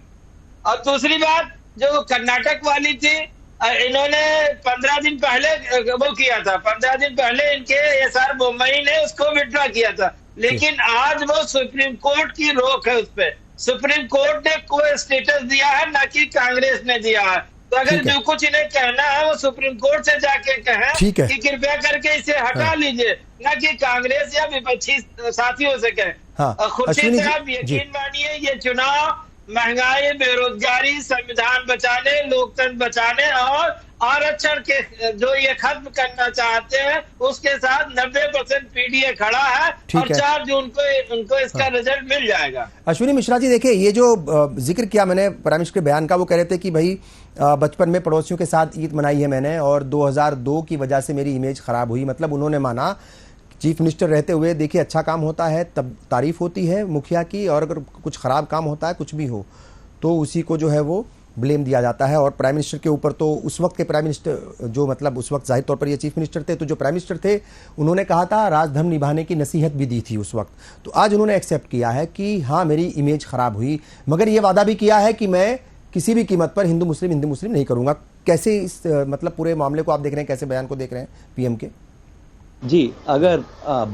और दूसरी बात, जो कर्नाटक वाली थी, इन्होंने 15 दिन पहले वो किया था, 15 दिन पहले इनके एसआर मुंबई ने उसको विड्रॉ किया था, लेकिन आज वो सुप्रीम कोर्ट की रोक है उस पर। सुप्रीम कोर्ट ने कोई स्टेटस दिया है, ना कि कांग्रेस ने दिया है। तो अगर जो कुछ इन्हें कहना है वो सुप्रीम कोर्ट से जाके कहें कि कृपया करके इसे हटा लीजिए, ना कि कांग्रेस या विपक्षी साथियों से कहें। खुर्शीद साहब, यकीन मानिए, ये चुनाव महंगाई, बेरोजगारी, संविधान बचाने, लोकतंत्र बचाने और आरक्षण के जो ये खत्म करना चाहते हैं उसके साथ 90% पीडीए खड़ा है, और 4 जून को उनको इसका रिजल्ट मिल जाएगा। अश्विनी मिश्रा जी, देखिए, ये जो जिक्र किया मैंने प्राइम मिनिस्टर के बयान का, वो कह रहे थे कि भाई बचपन में पड़ोसियों के साथ ईद मनाई है मैंने और 2002 की वजह से मेरी इमेज खराब हुई। मतलब उन्होंने माना चीफ मिनिस्टर रहते हुए, देखिए, अच्छा काम होता है तब तारीफ होती है मुखिया की, और अगर कुछ खराब काम होता है, कुछ भी हो, तो उसी को जो है वो ब्लेम दिया जाता है। और प्राइम मिनिस्टर के ऊपर तो उस वक्त के प्राइम मिनिस्टर जो, मतलब उस वक्त जाहिर तौर पर ये चीफ मिनिस्टर थे, तो जो प्राइम मिनिस्टर थे उन्होंने कहा था, राजधर्म निभाने की नसीहत भी दी थी उस वक्त। तो आज उन्होंने एक्सेप्ट किया है कि हाँ, मेरी इमेज खराब हुई, मगर ये वादा भी किया है कि मैं किसी भी कीमत पर हिंदू मुस्लिम नहीं करूंगा। कैसे इस मतलब पूरे मामले को आप देख रहे हैं, कैसे बयान को देख रहे हैं पीएम के? जी, अगर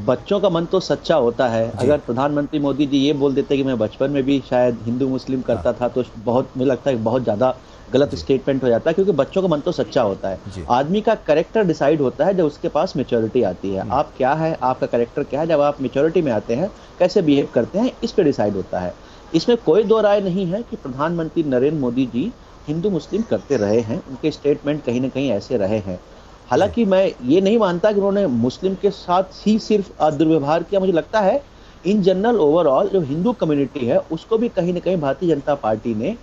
बच्चों का मन तो सच्चा होता है, अगर प्रधानमंत्री मोदी जी ये बोल देते कि मैं बचपन में भी शायद हिंदू मुस्लिम करता था, तो बहुत, मुझे लगता है बहुत ज्यादा गलत स्टेटमेंट हो जाता है, क्योंकि बच्चों का मन तो सच्चा होता है। आदमी का कैरेक्टर डिसाइड होता है जब उसके पास मैच्योरिटी आती है। आप क्या है, आपका कैरेक्टर क्या है, जब आप मैच्योरिटी में आते हैं, कैसे बिहेव करते हैं, इस पर डिसाइड होता है। इसमें कोई दो राय नहीं है कि प्रधानमंत्री नरेंद्र मोदी जी हिंदू मुस्लिम करते रहे हैं, उनके स्टेटमेंट कहीं ना कहीं ऐसे रहे हैं। हालांकि मैं ये नहीं मानता कि उन्होंने मुस्लिम के साथ ही सिर्फ दुर्व्यवहार किया। मुझे लगता है इन जनरल ओवरऑल जो हिंदू कम्युनिटी है उसको भी कहीं ना कहीं भारतीय जनता पार्टी ने,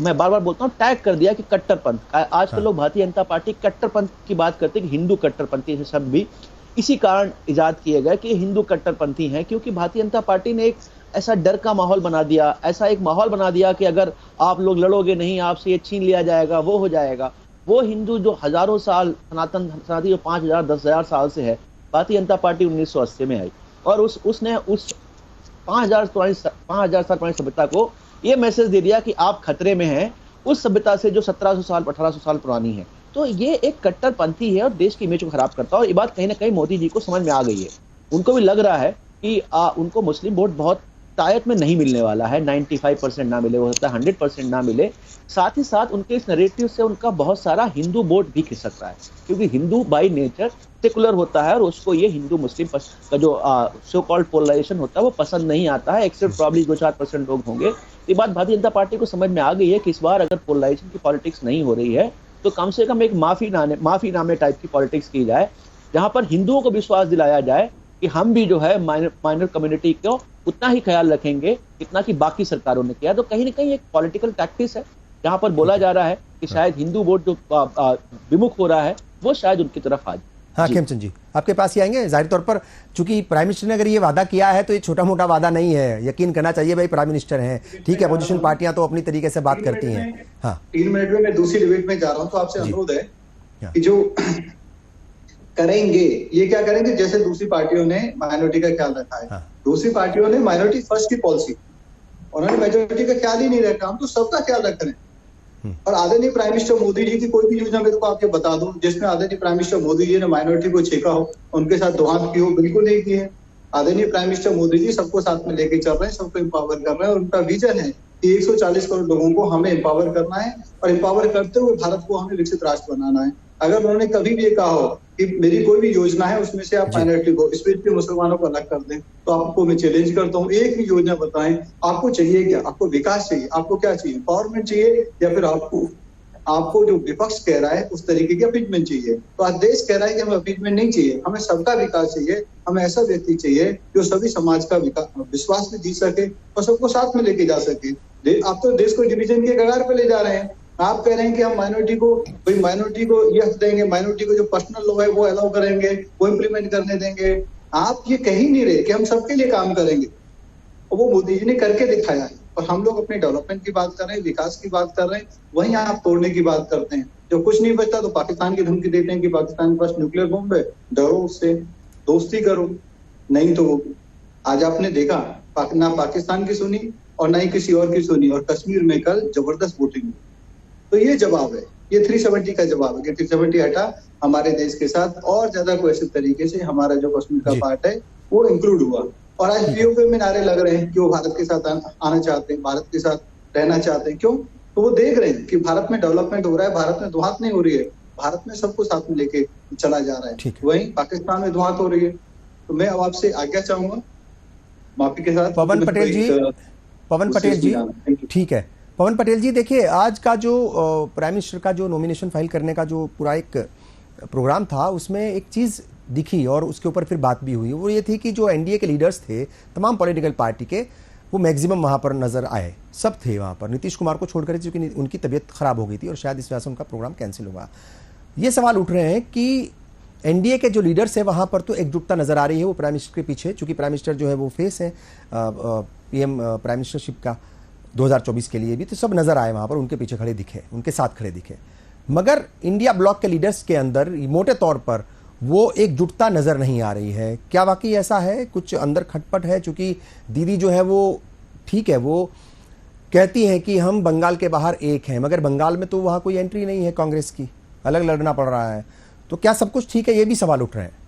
मैं बार बार बोलता हूँ, टैग कर दिया कि कट्टरपंथ। आजकल लोग भारतीय जनता पार्टी कट्टरपंथ की बात करते हैं कि हिंदू कट्टरपंथी से शब्द भी इसी कारण इजाद किए गए कि हिंदू कट्टरपंथी हैं, क्योंकि भारतीय जनता पार्टी ने एक ऐसा डर का माहौल बना दिया, ऐसा एक माहौल बना दिया कि अगर आप लोग लड़ोगे नहीं, आपसे ये छीन लिया जाएगा, वो हो जाएगा। वो हिंदू जो हजारों साल सनातन जो 5000 10,000 साल से है, भारतीय जनता पार्टी 1980 में आई और उसने उस 5000 साल पुरानी सभ्यता को ये मैसेज दे दिया कि आप खतरे में हैं उस सभ्यता से जो 1700 साल 1800 साल पुरानी है। तो ये एक कट्टरपंथी है और देश की इमेज को खराब करता है, और ये बात कहीं ना कहीं मोदी जी को समझ में आ गई है। उनको भी लग रहा है कि उनको मुस्लिम वोट बहुत तायत में नहीं मिलने वाला है। 95% ना मिले, हो सकता है 100% ना मिले। साथ ही साथ उनके इस नैरेटिव से उनका बहुत सारा हिंदू वोट भी खिसक रहा है, क्योंकि हिंदू बाय नेचर सेकुलर होता है और उसको ये हिंदू मुस्लिम का जो सो कॉल्ड पोलराइजेशन होता है वो पसंद नहीं आता है, एक्सेप्ट प्रॉब्ली 2-4% लोग होंगे। ये बात भारतीय जनता पार्टी को समझ में आ गई है कि इस बार अगर पोलराइजेशन की पॉलिटिक्स नहीं हो रही है तो कम से कम एक माफीनामे टाइप की पॉलिटिक्स की जाए, जहां पर हिंदुओं को विश्वास दिलाया जाए कि हम भी जो है माइनर कम्युनिटी को उतना ही ख्याल रखेंगे जितना कि बाकी सरकारों ने किया। तो कहीं ना कहीं एक पॉलिटिकल टैक्टिक्स है जहां पर बोला जा रहा है कि शायद हिंदू वोट जो विमुख हो रहा है वो शायद उनकी तरफ आ जाए। हाँ खेमचंद जी, आपके पास ही आएंगे। जाहिर तौर पर चूंकि प्राइम मिनिस्टर ने अगर ये वादा किया है तो ये छोटा मोटा वादा नहीं है, यकीन करना चाहिए भाई प्राइम मिनिस्टर हैं। ठीक है, अपोजिशन पार्टियां तो अपनी तरीके से बात करती हैं। हाँ 3 मिनट में मैं दूसरी डिबेट में जा रहा हूं, तो आपसे अनुरोध है कि जो करेंगे ये क्या करेंगे, जैसे दूसरी पार्टियों ने माइनॉरिटी का ख्याल रखा है। दूसरी पार्टियों ने माइनॉरिटी फर्स्ट की पॉलिसी, उन्होंने मेजोरिटी का ख्याल ही नहीं रखा। हम तो सबका ख्याल रख रहे हैं। और आदरणीय प्राइम मिनिस्टर मोदी जी की कोई भी योजना मेरे को आप ये बता दो जिसमें आदरणीय प्राइम मिनिस्टर मोदी जी ने माइनॉरिटी को छेका हो, उनके साथ दोहात की हो, बिल्कुल नहीं की है। आदरणीय प्राइम मिनिस्टर मोदी जी सबको साथ में लेके चल रहे हैं, सबको एम्पावर कर रहे हैं, और उनका विजन है कि 140 करोड़ लोगों को हमें एम्पावर करना है और एम्पावर करते हुए भारत को हमें विकसित राष्ट्र बनाना है। अगर उन्होंने कभी भी ये कहा हो कि मेरी कोई भी योजना है उसमें से आप माइनॉरिटी को, स्पेशली मुसलमानों को अलग कर दें, तो आपको मैं चैलेंज करता हूँ, एक भी योजना बताएं। आपको चाहिए क्या? आपको विकास चाहिए? आपको क्या चाहिए? एम्पावरमेंट चाहिए या फिर आपको जो विपक्ष कह रहा है उस तरीके की अपीजमेंट चाहिए? तो आज देश कह रहा है कि हमें अपीजमेंट नहीं चाहिए, हमें सबका विकास चाहिए। हमें ऐसा व्यक्ति चाहिए जो सभी समाज का विश्वास में जीत सके और सबको साथ में लेके जा सके। आप तो देश को डिवीजन के कगार पे ले जा रहे हैं। आप कह रहे हैं कि हम माइनॉरिटी को ये हक देंगे, माइनॉरिटी को जो पर्सनल लॉ है वो अलाउ करेंगे, वो इम्प्लीमेंट करने देंगे। आप ये कह ही नहीं रहे कि हम सबके लिए काम करेंगे, और वो मोदी जी ने करके दिखाया है। और हम लोग अपने डेवलपमेंट की बात कर रहे हैं, विकास की बात कर रहे हैं, वहीं आप तोड़ने की बात करते हैं। जब कुछ नहीं बचता तो पाकिस्तान की धमकी देते हैं कि पाकिस्तान के पास न्यूक्लियर बॉम्ब है, डरो उससे, दोस्ती करो। नहीं तो आज आपने देखा ना पाकिस्तान की सुनी और ना ही किसी और की सुनी, और कश्मीर में कल जबरदस्त वोटिंग हुई। तो ये जवाब है, ये 370 का जवाब है कि 370 हटा हमारे देश के साथ और ज्यादा कोई ऐसे तरीके से हमारा जो कश्मीर का पार्ट है वो इंक्लूड हुआ। और आज पीओके में नारे लग रहे हैं कि वो भारत के साथ आना चाहते हैं, भारत के साथ रहना चाहते हैं। क्यों? तो वो देख रहे हैं कि भारत में डेवलपमेंट हो रहा है, भारत में धुआत नहीं हो रही है, भारत में सबको साथ में लेके चला जा रहा है। वहीं पाकिस्तान में धुआत हो रही है। तो मैं अब आपसे आज्ञा चाहूंगा, माफी के साथ। पवन पटेल जी, ठीक है। पवन पटेल जी, देखिए आज का जो प्राइम मिनिस्टर का जो नॉमिनेशन फाइल करने का जो पूरा एक प्रोग्राम था उसमें एक चीज़ दिखी और उसके ऊपर फिर बात भी हुई। वो ये थी कि जो एनडीए के लीडर्स थे तमाम पॉलिटिकल पार्टी के, वो मैक्सिमम वहाँ पर नज़र आए, सब थे वहाँ पर, नीतीश कुमार को छोड़कर, क्योंकि उनकी तबीयत खराब हो गई थी और शायद इस वजह से उनका प्रोग्राम कैंसिल हुआ। ये सवाल उठ रहे हैं कि एनडीए के जो लीडर्स है वहाँ पर तो एकजुटता नज़र आ रही है वो प्राइम मिनिस्टर के पीछे, चूँकि प्राइम मिनिस्टर जो है वो फेस है पीएम प्राइम मिनिस्टरशिप का 2024 के लिए भी, तो सब नज़र आए वहाँ पर, उनके पीछे खड़े दिखे, उनके साथ खड़े दिखे। मगर इंडिया ब्लॉक के लीडर्स के अंदर मोटे तौर पर वो एकजुटता नज़र नहीं आ रही है। क्या वाकई ऐसा है? कुछ अंदर खटपट है? चूँकि दीदी जो है वो ठीक है, वो कहती हैं कि हम बंगाल के बाहर एक हैं, मगर बंगाल में तो वहाँ कोई एंट्री नहीं है कांग्रेस की, अलग लड़ना पड़ रहा है। तो क्या सब कुछ ठीक है? ये भी सवाल उठ रहे हैं।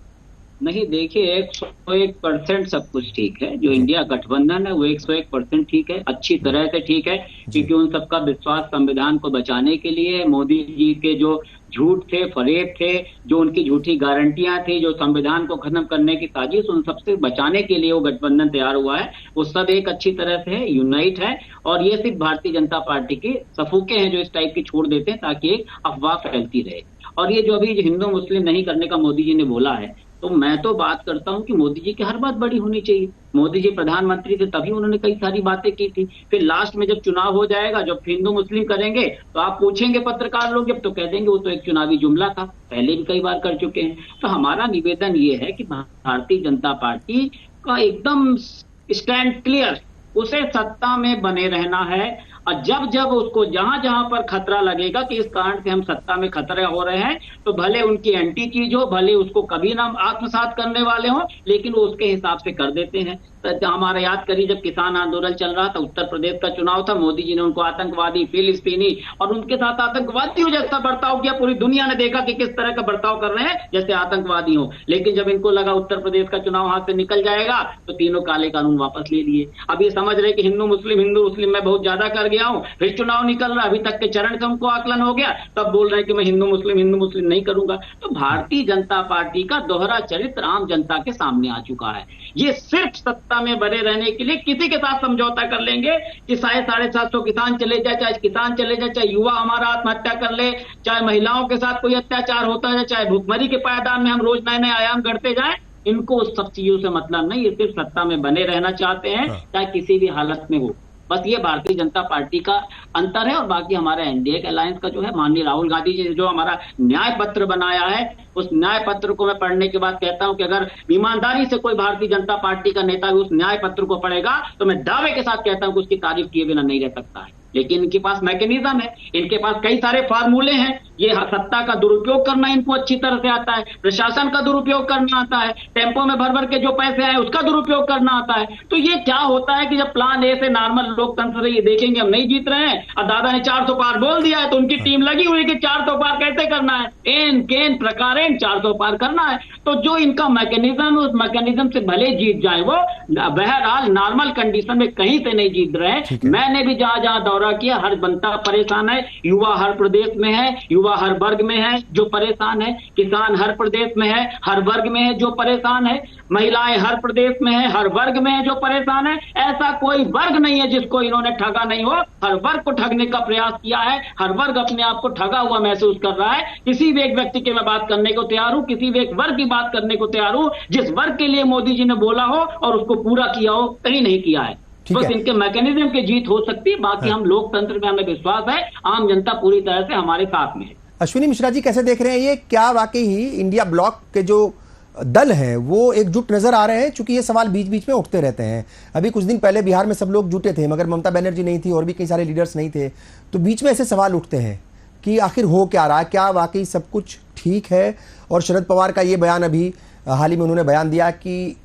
नहीं, देखिए 101% सब कुछ ठीक है। जो इंडिया गठबंधन है वो 101% ठीक है, अच्छी तरह से ठीक है, क्योंकि उन सबका विश्वास संविधान को बचाने के लिए, मोदी जी के जो झूठ थे, फरेब थे, जो उनकी झूठी गारंटियां थी, जो संविधान को खत्म करने की साजिश, उन सबसे बचाने के लिए वो गठबंधन तैयार हुआ है। वो सब एक अच्छी तरह से है, यूनाइट है। और ये सिर्फ भारतीय जनता पार्टी के सफूके हैं जो इस टाइप की छोड़ देते हैं ताकि एक अफवाह फैलती रहे। और ये जो अभी हिंदू मुस्लिम नहीं करने का मोदी जी ने बोला है, तो मैं तो बात करता हूं कि मोदी जी की हर बात बड़ी होनी चाहिए। मोदी जी प्रधानमंत्री थे तभी उन्होंने कई सारी बातें की थी। फिर लास्ट में जब चुनाव हो जाएगा, जब हिंदू मुस्लिम करेंगे, तो आप पूछेंगे पत्रकार लोग, जब तो कह देंगे वो तो एक चुनावी जुमला था, पहले भी कई बार कर चुके हैं। तो हमारा निवेदन ये है कि भारतीय जनता पार्टी का एकदम स्टैंड क्लियर, उसे सत्ता में बने रहना है। और जब जब उसको जहां जहां पर खतरा लगेगा कि इस कारण से हम सत्ता में खतरे हो रहे हैं, तो भले उनकी एंटी चीज हो, भले उसको कभी ना आत्मसात करने वाले हों, लेकिन वो उसके हिसाब से कर देते हैं। हमारा याद करिए जब किसान आंदोलन चल रहा था, उत्तर प्रदेश का चुनाव था, मोदी जी ने उनको आतंकवादी, फिलिस्तीनी और उनके साथ आतंकवादियों जैसा बर्ताव किया। पूरी दुनिया ने देखा कि किस तरह का बर्ताव कर रहे हैं जैसे आतंकवादी हो। लेकिन जब इनको लगा उत्तर प्रदेश का चुनाव हाथ से निकल जाएगा तो तीनों काले कानून वापस ले लिए। अब ये समझ रहे कि हिंदू मुस्लिम मैं बहुत ज्यादा कर गया हूं, फिर चुनाव निकल रहा, अभी तक के चरण का उनको आकलन हो गया, तब बोल रहे हैं कि मैं हिंदू मुस्लिम नहीं करूंगा। तो भारतीय जनता पार्टी का दोहरा चरित्र आम जनता के सामने आ चुका है। ये सिर्फ सत्ता में बने रहने के लिए किसी के साथ समझौता कर लेंगे कि 750 किसान चले जाए, चाहे किसान चले जाए, चाहे युवा हमारा आत्महत्या कर ले, चाहे महिलाओं के साथ कोई अत्याचार होता है, चाहे भुखमरी के पायदान में हम रोज नए नए आयाम गढ़ते जाएं। इनको उस सब चीजों से मतलब नहीं, ये सिर्फ सत्ता में बने रहना चाहते हैं, चाहे किसी भी हालत में हो। बस ये भारतीय जनता पार्टी का अंतर है। और बाकी हमारे एनडीए के अलायंस का जो है, माननीय राहुल गांधी जी ने जो हमारा न्याय पत्र बनाया है, उस न्याय पत्र को मैं पढ़ने के बाद कहता हूं कि अगर ईमानदारी से कोई भारतीय जनता पार्टी का नेता उस न्याय पत्र को पढ़ेगा तो मैं दावे के साथ कहता हूं कि उसकी तारीफ किए बिना नहीं रह सकता है। लेकिन इनके पास मैकेनिज्म है, इनके पास कई सारे फार्मूले हैं। ये सत्ता का दुरुपयोग करना इनको अच्छी तरह से आता है, प्रशासन का दुरुपयोग करना आता है, टेम्पो में भर भर के जो पैसे आए उसका दुरुपयोग करना आता है। तो ये क्या होता है कि जब प्लान ए से नॉर्मल लोकतंत्र से ये देखेंगे हम नहीं जीत रहे हैं और दादा ने 400 पार बोल दिया है तो उनकी टीम लगी हुई कि 400 पार कैसे करना है, एन केन प्रकारेण 400 पार करना है। तो जो इनका मैकेनिज्म, उस मैकेनिज्म से भले जीत जाए वो, बहरहाल नॉर्मल कंडीशन में कहीं से नहीं जीत रहे हैं। मैंने भी जहां जहां दौरा किया, हर बनता परेशान है, युवा हर प्रदेश में है, युवा हर वर्ग में है जो परेशान है, किसान हर प्रदेश में है, हर वर्ग में है जो परेशान है, महिलाएं हर प्रदेश में है, हर वर्ग में है जो परेशान है। ऐसा कोई वर्ग नहीं है जिसको इन्होंने ठगा नहीं हो, हर वर्ग को ठगने का प्रयास किया है, हर वर्ग अपने आप को ठगा हुआ महसूस कर रहा है। किसी भी एक व्यक्ति की मैं बात करने को तैयार हूं, किसी भी एक वर्ग की बात करने को तैयार हूं जिस वर्ग के लिए मोदी जी ने बोला हो और उसको पूरा किया हो, कहीं नहीं किया है। बस इनके मैकेनिज्म की जीत हो सकती है, बाकी हम लोकतंत्र में हमें विश्वास है, आम जनता पूरी तरह से हमारे साथ में है। अश्विनी मिश्रा जी कैसे देख रहे हैं ये, क्या वाकई ही इंडिया ब्लॉक के जो दल हैं वो एकजुट नजर आ रहे हैं? चूंकि ये सवाल बीच बीच में उठते रहते हैं। अभी कुछ दिन पहले बिहार में सब लोग जुटे थे मगर ममता बनर्जी नहीं थी और भी कई सारे लीडर्स नहीं थे, तो बीच में ऐसे सवाल उठते हैं कि आखिर हो क्या रहा है, क्या वाकई सब कुछ ठीक है? और शरद पवार का ये बयान, अभी हाल ही में उन्होंने बयान दिया कि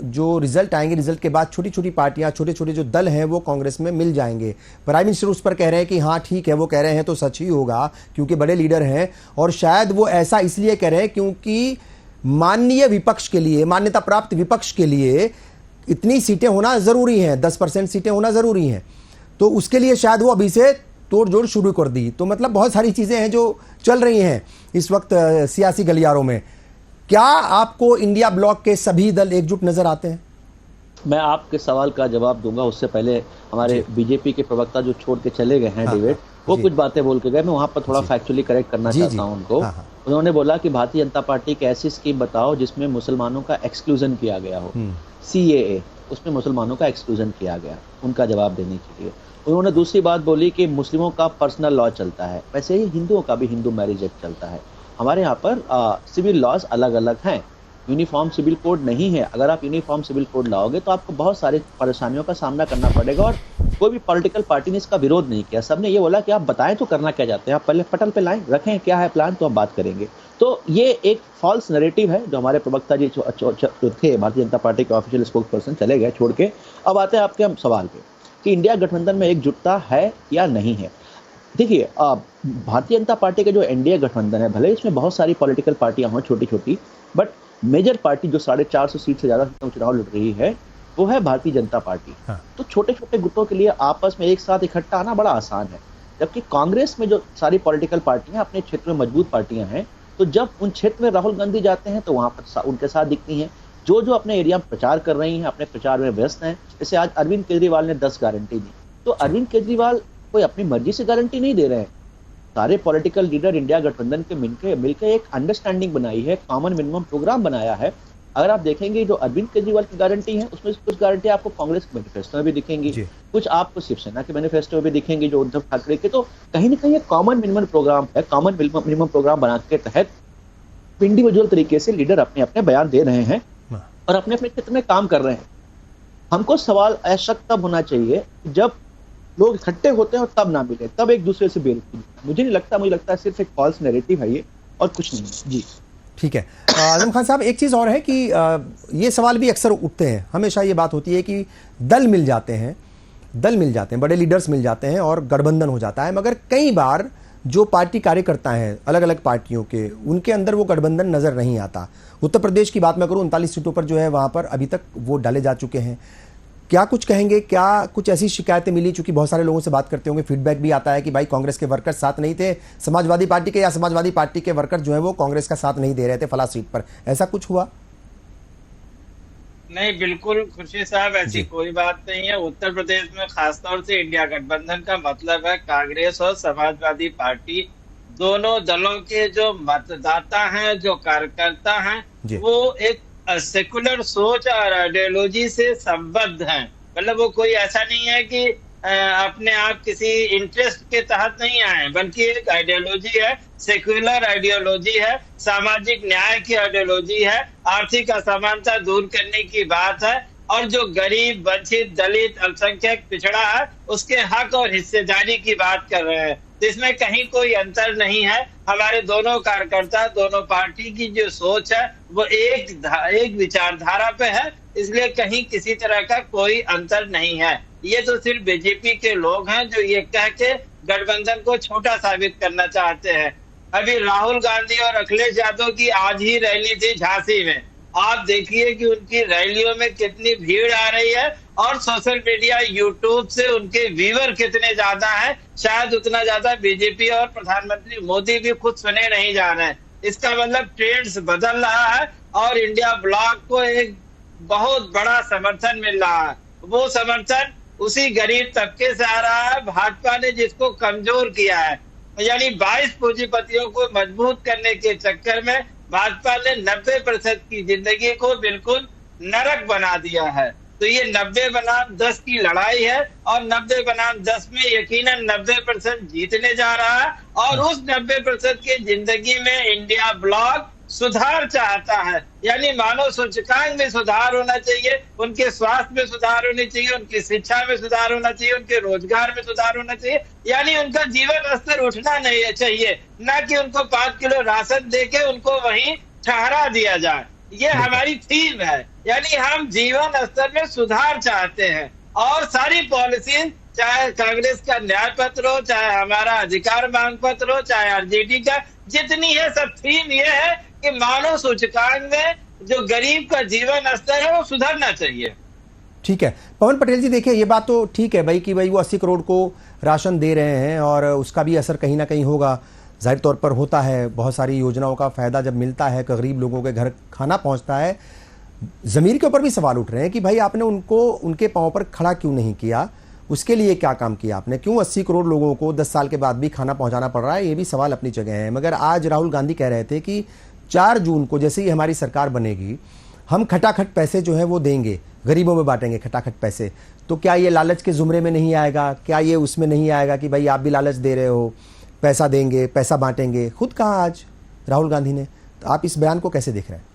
जो रिजल्ट आएंगे, रिजल्ट के बाद छोटी छोटी पार्टियां, छोटे छोटे जो दल हैं वो कांग्रेस में मिल जाएंगे। प्राइम मिनिस्टर उस पर कह रहे हैं कि हाँ ठीक है, वो कह रहे हैं तो सच ही होगा क्योंकि बड़े लीडर हैं, और शायद वो ऐसा इसलिए कह रहे हैं क्योंकि माननीय विपक्ष के लिए, मान्यता प्राप्त विपक्ष के लिए इतनी सीटें होना जरूरी हैं, 10% सीटें होना जरूरी हैं, तो उसके लिए शायद वो अभी से तोड़ जोड़ शुरू कर दी। तो मतलब बहुत सारी चीजें हैं जो चल रही हैं इस वक्त सियासी गलियारों में। क्या आपको इंडिया ब्लॉक के सभी दल एकजुट नजर आते हैं? मैं आपके सवाल का जवाब दूंगा, उससे पहले हमारे बीजेपी के प्रवक्ता जो छोड़ के चले गए हैं डिबेट, वो कुछ बातें बोल के गए, मैं वहां पर थोड़ा फैक्चुअली करेक्ट करना चाहता हूं उनको। उन्होंने बोला कि भारतीय जनता पार्टी की ऐसी स्कीम बताओ जिसमें मुसलमानों का एक्सक्लूजन किया गया हो, CAA, उसमें मुसलमानों का एक्सक्लूजन किया गया, उनका जवाब देने के लिए। उन्होंने दूसरी बात बोली कि मुस्लिमों का पर्सनल लॉ चलता है, वैसे ही हिंदुओं का भी हिंदू मैरिज एक्ट चलता है। हमारे यहाँ पर सिविल लॉज अलग अलग हैं, यूनिफॉर्म सिविल कोड नहीं है। अगर आप यूनिफॉर्म सिविल कोड लाओगे तो आपको बहुत सारी परेशानियों का सामना करना पड़ेगा, और कोई भी पॉलिटिकल पार्टी ने इसका विरोध नहीं किया। सबने ये बोला कि आप बताएं तो करना क्या चाहते हैं, आप पहले पटल पे लाएं, रखें क्या है प्लान, तो हम बात करेंगे। तो ये एक फॉल्स नैरेटिव है जो हमारे प्रवक्ता जी जो थे भारतीय जनता पार्टी के ऑफिशियल स्पोक्स पर्सन चले गए छोड़ के। अब आते हैं आपके हम सवाल पे कि इंडिया गठबंधन में एकजुटता है या नहीं है। देखिए, भारतीय जनता पार्टी का जो एनडीए गठबंधन है, भले इसमें बहुत सारी पॉलिटिकल पार्टियां हों छोटी छोटी, बट मेजर पार्टी जो 450 सीट से ज्यादा चुनाव लड़ रही है वो है भारतीय जनता पार्टी। तो छोटे छोटे गुटों के लिए आपस में एक साथ इकट्ठा आना बड़ा आसान है, जबकि कांग्रेस में जो सारी पॉलिटिकल पार्टियां अपने क्षेत्र में मजबूत पार्टियां हैं, तो जब उन क्षेत्र में राहुल गांधी जाते हैं तो वहां पर उनके साथ दिखती हैं। जो जो अपने एरिया में प्रचार कर रही हैं, अपने प्रचार में व्यस्त हैं। जैसे आज अरविंद केजरीवाल ने 10 गारंटी दी, तो अरविंद केजरीवाल कोई अपनी मर्जी से गारंटी नहीं दे रहे हैं। सारे पॉलिटिकल लीडर इंडिया गठबंधन के मिलकर एक अंडरस्टैंडिंग बनाई है, कॉमन मिनिमम प्रोग्राम बनाया है। अगर आप देखेंगे जो अरविंद केजरीवाल की गारंटी है उसमें कुछ गारंटी आपको कांग्रेस के मैनिफेस्टो में भी दिखेंगी, कुछ आपको शिवसेना के मैनिफेस्टो में भी दिखेंगी जो उद्धव ठाकरे के। तो कहीं ना कहीं कॉमन मिनिमम प्रोग्राम है। कॉमन मिनिमम प्रोग्राम बनाने के तहत इंडिविजुअल तरीके से लीडर अपने अपने बयान दे रहे हैं और अपने अपने क्षेत्र में काम कर रहे हैं। हमको सवाल ऐसा तब होना चाहिए जब लोग इकट्ठे होते हैं और तब ना मिले, तब एक दूसरे से बेइज्जती। मुझे नहीं लगता, मुझे लगता है सिर्फ एक फॉल्स नैरेटिव है ये और कुछ नहीं। जी ठीक है। आजम खान साहब, एक चीज़ और है कि ये सवाल भी अक्सर उठते हैं, हमेशा ये बात होती है कि दल मिल जाते हैं, बड़े लीडर्स मिल जाते हैं और गठबंधन हो जाता है, मगर कई बार जो पार्टी कार्यकर्ता हैं अलग अलग पार्टियों के, उनके अंदर वो गठबंधन नज़र नहीं आता। उत्तर प्रदेश की बात मैं करूँ, 39 सीटों पर जो है वहाँ पर अभी तक वोट डाले जा चुके हैं। क्या कुछ कहेंगे, क्या कुछ ऐसी शिकायतें मिली? चूंकि बहुत सारे लोगों से बात करते होंगे, फीडबैक भी आता है कि भाई कांग्रेस के वर्कर साथ नहीं थे समाजवादी पार्टी के, या समाजवादी पार्टी के वर्कर जो है वो कांग्रेस का साथ नहीं दे रहे थे फला सीट पर। ऐसा कुछ हुआ? नहीं, बिल्कुल खुर्शीद साहब, ऐसी कोई बात नहीं है। उत्तर प्रदेश में खासतौर से इंडिया गठबंधन का मतलब है कांग्रेस और समाजवादी पार्टी दोनों दलों के जो मतदाता हैं, जो कार्यकर्ता हैं, वो एक सेकुलर सोच और आइडियोलॉजी से संबद्ध हैं। मतलब वो कोई ऐसा नहीं है कि अपने आप किसी इंटरेस्ट के तहत नहीं आए, बल्कि एक आइडियोलॉजी है, सेक्युलर आइडियोलॉजी है, सामाजिक न्याय की आइडियोलॉजी है, आर्थिक असमानता दूर करने की बात है, और जो गरीब, वंचित, दलित, अल्पसंख्यक, पिछड़ा है उसके हक और हिस्सेदारी की बात कर रहे हैं। तो इसमें कहीं कोई अंतर नहीं है। हमारे दोनों कार्यकर्ता, दोनों पार्टी की जो सोच है वो एक विचारधारा पे है, इसलिए कहीं किसी तरह का कोई अंतर नहीं है। ये तो सिर्फ बीजेपी के लोग हैं जो ये कह के गठबंधन को छोटा साबित करना चाहते हैं। अभी राहुल गांधी और अखिलेश यादव की आज ही रैली थी झांसी में, आप देखिए कि उनकी रैलियों में कितनी भीड़ आ रही है, और सोशल मीडिया, यूट्यूब से उनके व्यूअर कितने ज्यादा हैं, शायद उतना ज्यादा बीजेपी और प्रधानमंत्री मोदी भी खुद सुने नहीं जा रहे हैं। इसका मतलब ट्रेंड्स बदल रहा है और इंडिया ब्लॉक को एक बहुत बड़ा समर्थन मिल रहा है। वो समर्थन उसी गरीब तबके से आ रहा है भाजपा ने जिसको कमजोर किया है। यानी 22 पूंजीपतियों को मजबूत करने के चक्कर में भाजपा ने 90% की जिंदगी को बिल्कुल नरक बना दिया है। तो ये 90 बनाम 10 की लड़ाई है, और 90 बनाम 10 में यकीनन 90% जीतने जा रहा है। और उस 90% की जिंदगी में इंडिया ब्लॉक सुधार चाहता है, यानी मानव सूचकांक में सुधार होना चाहिए, उनके स्वास्थ्य में सुधार होनी चाहिए, उनकी शिक्षा में सुधार होना चाहिए, उनके रोजगार में सुधार होना चाहिए, यानी उनका जीवन स्तर उठना नहीं चाहिए, न कि उनको 5 किलो राशन देके उनको वहीं ठहरा दिया जाए। ये हमारी थीम है, यानी हम जीवन स्तर में सुधार चाहते हैं। और सारी पॉलिसी, चाहे कांग्रेस का न्याय पत्र हो, चाहे हमारा अधिकार मांग पत्र हो, चाहे आरजेडी का, जितनी है सब थीम ये है कि मानव सूचकांक में जो गरीब का जीवन स्तर है वो सुधरना चाहिए। ठीक है पवन पटेल जी, देखिए ये बात तो ठीक है भाई कि भाई वो 80 करोड़ को राशन दे रहे हैं और उसका भी असर कहीं ना कहीं होगा, जाहिर तौर पर होता है। बहुत सारी योजनाओं का फायदा जब मिलता है, गरीब लोगों के घर खाना पहुंचता है। ज़मीर के ऊपर भी सवाल उठ रहे हैं कि भाई आपने उनको उनके पांव पर खड़ा क्यों नहीं किया, उसके लिए क्या काम किया आपने, क्यों 80 करोड़ लोगों को 10 साल के बाद भी खाना पहुंचाना पड़ रहा है, ये भी सवाल अपनी जगह है। मगर आज राहुल गांधी कह रहे थे कि 4 जून को जैसे ही हमारी सरकार बनेगी हम खटाखट पैसे जो है वो देंगे, गरीबों में बांटेंगे खटाखट पैसे। तो क्या ये लालच के जुमरे में नहीं आएगा, क्या ये उसमें नहीं आएगा कि भाई आप भी लालच दे रहे हो, पैसा देंगे, पैसा बांटेंगे? खुद कहा आज राहुल गांधी ने, तो आप इस बयान को कैसे देख रहे हैं?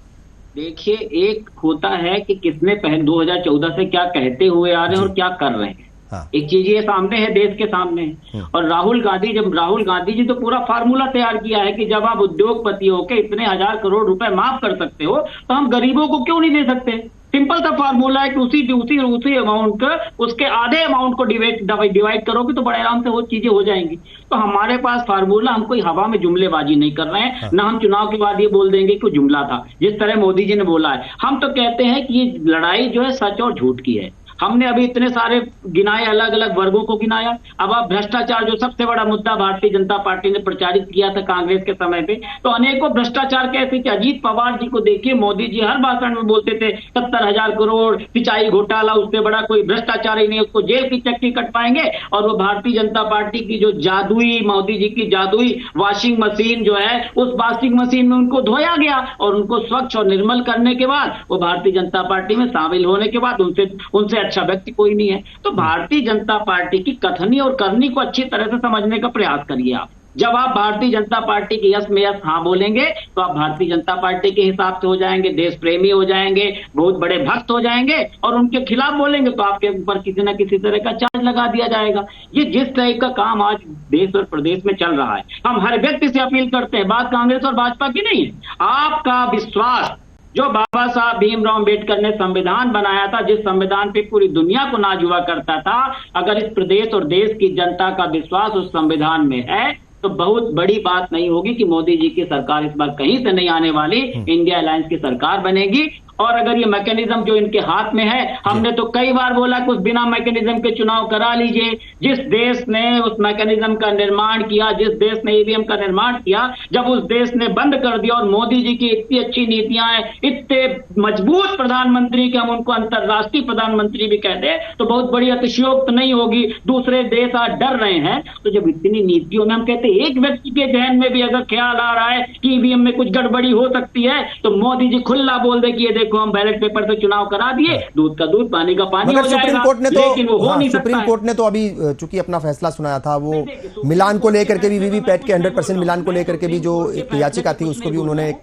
देखिए, एक होता है कि किसने पहले 2014 से क्या कहते हुए आ रहे हैं और क्या कर रहे हैं। हाँ। एक चीज ये सामने है, देश के सामने है। और राहुल गांधी जी तो पूरा फार्मूला तैयार किया है कि जब आप उद्योगपति हो के इतने 1000 करोड़ रुपए माफ कर सकते हो तो हम गरीबों को क्यों नहीं दे सकते। सिंपल सा फार्मूला है कि उसी अमाउंट का उसके आधे अमाउंट को डिवाइड करोगे तो बड़े आराम से वो चीजें हो जाएंगी। तो हमारे पास फार्मूला, हम कोई हवा में जुमलेबाजी नहीं कर रहे हैं। हाँ। ना हम चुनाव के बाद ये बोल देंगे कि जुमला था, जिस तरह मोदी जी ने बोला है। हम तो कहते हैं कि ये लड़ाई जो है सच और झूठ की है। हमने अभी इतने सारे गिनाए, अलग अलग वर्गों को गिनाया। अब आप भ्रष्टाचार, जो सबसे बड़ा मुद्दा भारतीय जनता पार्टी ने प्रचारित किया था कांग्रेस के समय पे, तो अनेकों भ्रष्टाचार कैसे कि अजीत पवार जी को देखिए, मोदी जी हर भाषण में बोलते थे 70,000 करोड़ सिंचाई घोटाला, उससे बड़ा कोई भ्रष्टाचार ही नहीं, उसको जेल की चक्की कट पाएंगे। और वो भारतीय जनता पार्टी की जो जादुई, मोदी जी की जादुई वॉशिंग मशीन जो है, उस वॉशिंग मशीन में उनको धोया गया और उनको स्वच्छ और निर्मल करने के बाद वो भारतीय जनता पार्टी में शामिल होने के बाद उनसे अच्छा व्यक्ति कोई नहीं है। तो भारतीय जनता पार्टी की कथनी और करनी को अच्छी तरह से समझने का प्रयास करिए आप। जब आप भारतीय जनता पार्टी के यस में यस हाँ बोलेंगे तो आप भारतीय जनता पार्टी के हिसाब से हो जाएंगे, देश प्रेमी हो जाएंगे, बहुत बड़े भक्त हो जाएंगे, और उनके खिलाफ बोलेंगे तो आपके ऊपर किसी न किसी तरह का चार्ज लगा दिया जाएगा। ये जिस तरह का काम आज देश और प्रदेश में चल रहा है, हम हर व्यक्ति से अपील करते हैं, बात कांग्रेस और भाजपा की नहीं है, आपका विश्वास जो बाबा साहब भीमराव अम्बेडकर ने संविधान बनाया था, जिस संविधान पे पूरी दुनिया को नाज हुआ करता था, अगर इस प्रदेश और देश की जनता का विश्वास उस संविधान में है तो बहुत बड़ी बात नहीं होगी कि मोदी जी की सरकार इस बार कहीं से नहीं आने वाली, इंडिया अलायंस की सरकार बनेगी। और अगर ये मैकेनिज्म जो इनके हाथ में है, हमने तो कई बार बोला कि उस बिना मैकेनिज्म के चुनाव करा लीजिए। जिस देश ने उस मैकेनिज्म का निर्माण किया, जिस देश ने ईवीएम का निर्माण किया, जब उस देश ने बंद कर दिया और मोदी जी की इतनी अच्छी नीतियां हैं, इतने मजबूत प्रधानमंत्री के हम उनको अंतर्राष्ट्रीय प्रधानमंत्री भी कहते हैं, तो बहुत बड़ी अतिशयोक्ति नहीं होगी। दूसरे देश आज डर रहे हैं, तो जब इतनी नीतियों में हम कहते हैं एक व्यक्ति के जहन में भी अगर ख्याल आ रहा है कि ईवीएम में कुछ गड़बड़ी हो सकती है, तो मोदी जी खुला बोल दे कि ये देखो हम बैलेट पेपर से चुनाव करा दिए, दूध का दूध पानी का पानी हो जाएगा। सुप्रीम कोर्ट ने तो लेकिन वो हो नहीं सकता। सुप्रीम कोर्ट ने तो अभी चूंकि अपना फैसला सुनाया था, वो मिलान को लेकर के भी, वीवीपैट के 100% मिलान को लेकर के भी जो एक याचिका थी उसको भी उन्होंने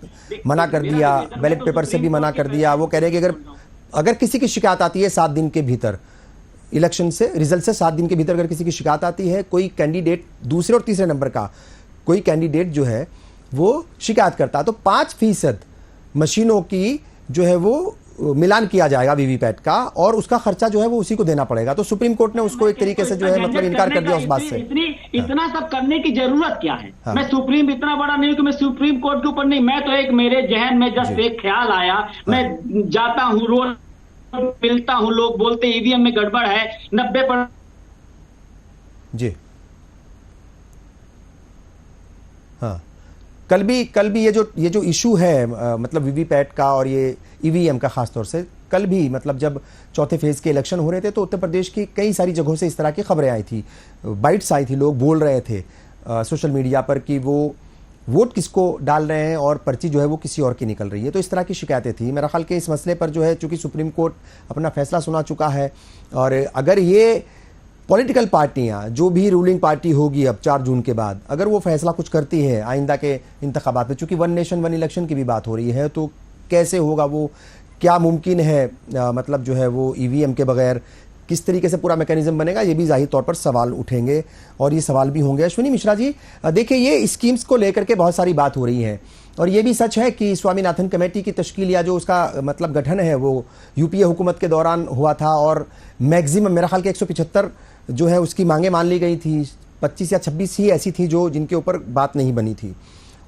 मना कर दिया, बैलेट पेपर से भी मना कर दिया। वो कह रहे हैं कि अगर किसी की शिकायत आती है 7 दिन के भीतर, इलेक्शन से रिजल्ट से 7 दिन के भीतर अगर किसी की शिकायत आती है, कोई कैंडिडेट दूसरे और तीसरे नंबर का कोई कैंडिडेट जो है वो शिकायत करता है, तो 5% मशीनों की जो है वो मिलान किया जाएगा वीवीपैट का, और उसका खर्चा जो है वो उसी को देना पड़ेगा। तो सुप्रीम कोर्ट ने उसको एक तरीके से जो है मतलब इनकार कर दिया उस बात से। इतना सब करने की जरूरत क्या है? मैं सुप्रीम इतना बड़ा नहीं कि मैं सुप्रीम कोर्ट के ऊपर नहीं, मैं तो एक मेरे जहन में जस्ट एक ख्याल आया, मैं जाता हूँ रोज मिलता हूँ, लोग बोलते ईवीएम में गड़बड़ है, 90% जी हाँ। कल भी ये जो इशू है मतलब वीवीपैट का और ये ईवीएम का खासतौर से, कल भी मतलब जब चौथे फेज के इलेक्शन हो रहे थे तो उत्तर प्रदेश की कई सारी जगहों से इस तरह की खबरें आई थी, बाइट्स आई थी, लोग बोल रहे थे सोशल मीडिया पर कि वो वोट किसको डाल रहे हैं और पर्ची जो है वो किसी और की निकल रही है। तो इस तरह की शिकायतें थी। मेरा ख्याल कि इस मसले पर जो है चूंकि सुप्रीम कोर्ट अपना फैसला सुना चुका है, और अगर ये पॉलिटिकल पार्टियां जो भी रूलिंग पार्टी होगी अब 4 जून के बाद, अगर वो फैसला कुछ करती है आइंदा के इंतखाबात में, चूंकि 1 नेशन 1 इलेक्शन की भी बात हो रही है, तो कैसे होगा वो, क्या मुमकिन है मतलब जो है वो ईवीएम के बगैर किस तरीके से पूरा मैकेनिज्म बनेगा, ये भी जाहिर तौर पर सवाल उठेंगे और ये सवाल भी होंगे। अश्विनी मिश्रा जी देखिए, ये स्कीम्स को लेकर के बहुत सारी बात हो रही है, और ये भी सच है कि स्वामीनाथन कमेटी की तश्कील या जो उसका मतलब गठन है वो यूपीए हुकूमत के दौरान हुआ था, और मैक्सिमम मेरा ख्याल कि 175 जो है उसकी मांगे मान ली गई थी, 25 या 26 ही ऐसी थी जो जिनके ऊपर बात नहीं बनी थी।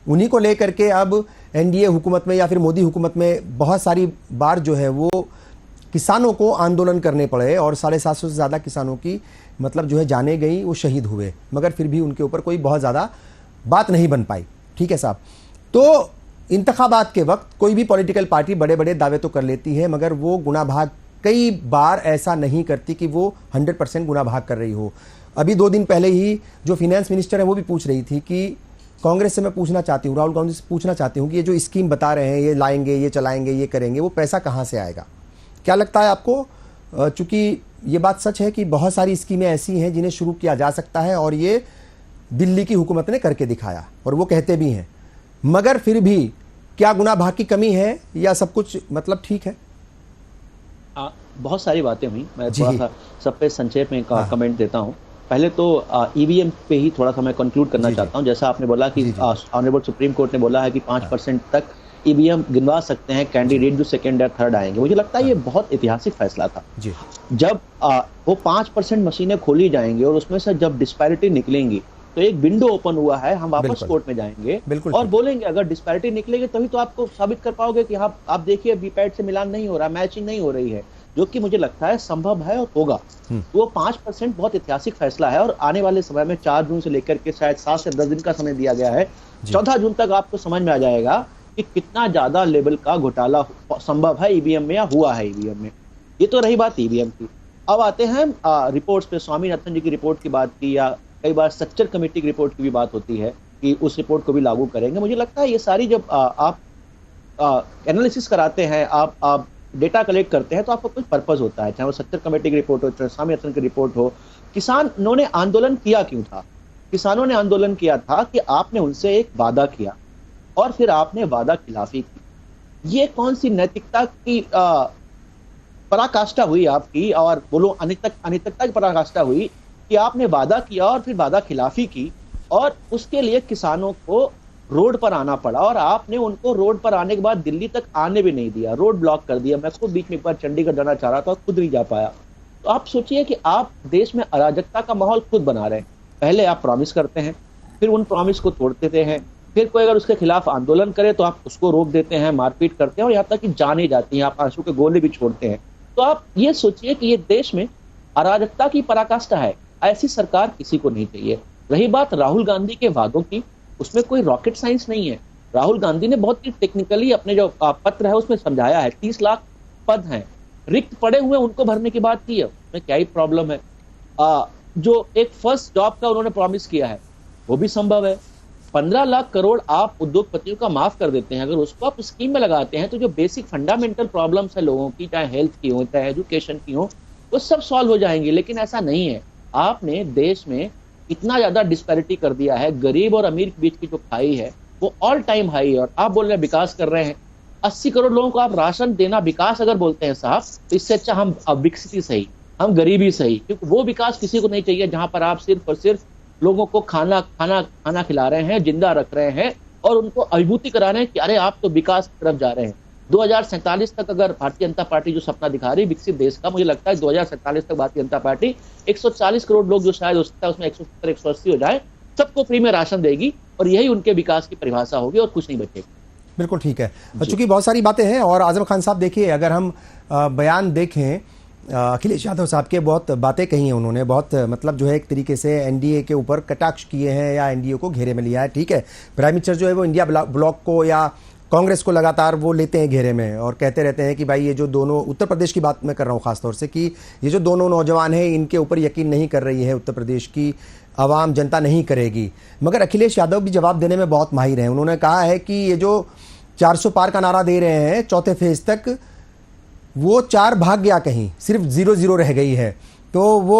उन्हीं को लेकर के अब एनडीए हुकूमत में या फिर मोदी हुकूमत में बहुत सारी बार जो है वो किसानों को आंदोलन करने पड़े, और 750 से ज़्यादा किसानों की मतलब जो है जाने गई, वो शहीद हुए, मगर फिर भी उनके ऊपर कोई बहुत ज़्यादा बात नहीं बन पाई। ठीक है साहब, तो इंतखाबात के वक्त कोई भी पॉलिटिकल पार्टी बड़े बड़े दावे तो कर लेती है, मगर वो गुना भाग कई बार ऐसा नहीं करती कि वो 100% गुना भाग कर रही हो। अभी 2 दिन पहले ही जो फिनेंस मिनिस्टर है वो भी पूछ रही थी कि कांग्रेस से मैं पूछना चाहती हूँ, राहुल गांधी से पूछना चाहती हूँ कि ये जो स्कीम बता रहे हैं, ये लाएंगे, ये चलाएंगे, ये करेंगे, वो पैसा कहाँ से आएगा? क्या लगता है आपको? चूंकि ये बात सच है कि बहुत सारी स्कीमें ऐसी हैं जिन्हें शुरू किया जा सकता है, और ये दिल्ली की हुकूमत ने करके दिखाया और वो कहते भी हैं, मगर फिर भी क्या गुना भाग की कमी है या सब कुछ मतलब ठीक है? बहुत सारी बातें हुई, मैं थोड़ा सा सब पे संक्षेप में कमेंट देता हूं। पहले तो ईवीएम पे ही थोड़ा सा मैं कंक्लूड करना चाहता हूं। जैसा आपने बोला कि ऑनरेबल सुप्रीम कोर्ट ने बोला है कि 5% तक ईवीएम गिनवा सकते हैं कैंडिडेट जो सेकंड या थर्ड आएंगे। मुझे लगता है ये बहुत ऐतिहासिक फैसला था। जब वो 5% मशीनें खोली जाएंगी और उसमें से जब डिस्पैरिटी निकलेंगी तो एक विंडो ओपन हुआ है, हम वापस कोर्ट में जाएंगे और बोलेंगे अगर डिस्पैरिटी निकलेगी तभी तो आपको साबित कर पाओगे कि हाँ आप देखिए वीपैट से मिलान नहीं हो रहा, मैचिंग नहीं हो रही है, जो कि मुझे लगता है संभव है और होगा। वो 5% बहुत ऐतिहासिक फैसला है और आने वाले समय में 4 जून से लेकर के शायद 7 से 10 दिन का समय दिया गया है। 14 जून तक आपको समझ में आ जाएगा कि कितना ज्यादा लेवल का घोटाला संभव है ईवीएम में या हुआ है ईवीएम में। ये तो रही बात ईवीएम की। अब आते हैं रिपोर्ट्स पे। स्वामीनाथन जी की रिपोर्ट की बात की या कई बार स्ट्रक्चर कमेटी की रिपोर्ट की भी बात होती है कि उस रिपोर्ट को भी लागू करेंगे। मुझे लगता है ये सारी जब आप एनालिसिस कराते हैं, आप डेटा कलेक्ट करते हैं तो आपका कुछ पर्पस होता है, चाहे वो स्ट्रक्चर कमेटी की रिपोर्ट हो, चाहे स्वामीनाथन की रिपोर्ट हो। किसानों ने आंदोलन किया क्यों था? किसानों ने आंदोलन किया था कि आपने उनसे एक वादा किया और फिर आपने वादा खिलाफी की। ये कौन सी नैतिकता की पराकाष्ठा हुई आपकी, और बोलो अनैतिकता की पराकाष्ठा हुई कि आपने वादा किया और फिर वादा खिलाफी की, और उसके लिए किसानों को रोड पर आना पड़ा, और आपने उनको रोड पर आने के बाद दिल्ली तक आने भी नहीं दिया, रोड ब्लॉक कर दिया। मैं खुद बीच में एक बार चंडीगढ़ जाना चाह रहा था, खुद नहीं जा पाया। तो आप सोचिए कि आप देश में अराजकता का माहौल खुद बना रहे हैं। पहले आप प्रॉमिस करते हैं, फिर उन प्रॉमिस को तोड़ देते हैं, फिर कोई अगर उसके खिलाफ आंदोलन करे तो आप उसको रोक देते हैं, मारपीट करते हैं, और यहाँ तक कि जाने जाती हैं, आप आंसू के गोले भी छोड़ते हैं। तो आप ये सोचिए कि ये देश में अराजकता की पराकाष्ठा है। ऐसी सरकार किसी को नहीं चाहिए। रही बात राहुल गांधी के वादों की, उसमें कोई रॉकेट साइंस नहीं है। राहुल गांधी ने बहुत ही टेक्निकली अपने जो पत्र है उसमें समझाया है। 30 लाख पद हैं, रिक्त पड़े हुए, उनको भरने की बात की है, उसमें क्या ही प्रॉब्लम है। जो एक फर्स्ट जॉब का उन्होंने प्रॉमिस किया है वो भी संभव है। 15 लाख करोड़ आप उद्योगपतियों का माफ कर देते हैं, अगर उसको आप स्कीम में लगाते हैं तो जो बेसिक फंडामेंटल प्रॉब्लम्स है लोगों की, चाहे हेल्थ की हो, चाहे एजुकेशन की हो, वो सब सॉल्व हो जाएंगे। लेकिन ऐसा नहीं है। आपने देश में इतना ज्यादा डिस्पैरिटी कर दिया है, गरीब और अमीर के बीच की जो खाई है वो ऑल टाइम हाई है। और आप बोल रहे हैं विकास कर रहे हैं, 80 करोड़ लोगों को आप राशन देना विकास अगर बोलते हैं साहब, तो इससे अच्छा हम विकसित ही सही, हम गरीबी सही, क्योंकि वो विकास किसी को नहीं चाहिए जहां पर आप सिर्फ और सिर्फ लोगों को खाना खिला रहे हैं, जिंदा रख रहे हैं और उनको अभिभूति करा रहे हैं कि अरे आप तो विकास की तरफ जा रहे हैं। 2047 तक अगर भारतीय जनता पार्टी जो सपना दिखा रही विकसित देश का, मुझे लगता है 2047 तक भारतीय जनता पार्टी 140 करोड़ लोग जो शायद हो सकता है उसमें 170 180 हो जाए, सबको फ्री में राशन देगी, और यही उनके विकास की परिभाषा होगी और कुछ नहीं बचेगा। बिल्कुल ठीक है। चूंकि बहुत सारी बातें हैं, और आजम खान साहब देखिए, अगर हम बयान देखें अखिलेश यादव साहब के, बहुत बातें कही हैं उन्होंने, बहुत मतलब जो है एक तरीके से एनडीए के ऊपर कटाक्ष किए हैं या एनडीए को घेरे में लिया है। ठीक है, प्राइम मिनिस्टर जो है वो इंडिया ब्लॉक को या कांग्रेस को लगातार वो लेते हैं घेरे में और कहते रहते हैं कि भाई ये जो दोनों, उत्तर प्रदेश की बात मैं कर रहा हूँ खासतौर से, कि ये जो दोनों नौजवान हैं इनके ऊपर यकीन नहीं कर रही है उत्तर प्रदेश की आवाम, जनता नहीं करेगी। मगर अखिलेश यादव भी जवाब देने में बहुत माहिर हैं। उन्होंने कहा है कि ये जो 400 पार का नारा दे रहे हैं चौथे फेज तक, वो 4 भाग गया कहीं, सिर्फ 0-0 रह गई है। तो वो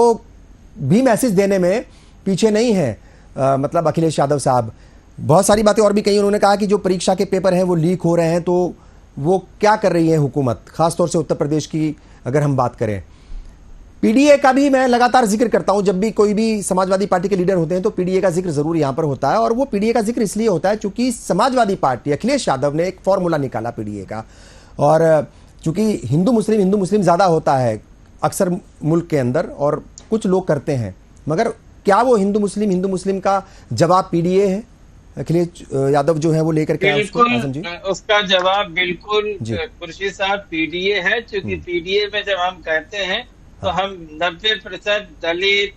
भी मैसेज देने में पीछे नहीं है मतलब अखिलेश यादव साहब। बहुत सारी बातें और भी कही। उन्होंने कहा कि जो परीक्षा के पेपर हैं वो लीक हो रहे हैं, तो वो क्या कर रही है हुकूमत, खासतौर से उत्तर प्रदेश की अगर हम बात करें। पीडीए का भी मैं लगातार जिक्र करता हूं, जब भी कोई भी समाजवादी पार्टी के लीडर होते हैं तो पीडीए का जिक्र जरूर यहां पर होता है। और वो पीडीए का जिक्र इसलिए होता है चूंकि समाजवादी पार्टी, अखिलेश यादव ने एक फॉर्मूला निकाला पीडीए का, और चूंकि हिंदू मुस्लिम ज्यादा होता है अक्सर मुल्क के अंदर और कुछ लोग करते हैं, मगर क्या वो हिंदू मुस्लिम का जवाब पीडीए है? अखिलेश यादव जो है वो लेकर के उसका जवाब बिल्कुल खुर्शीद साहब पीडीए है। क्योंकि पीडीए में जब हम कहते हैं तो हम 90% दलित,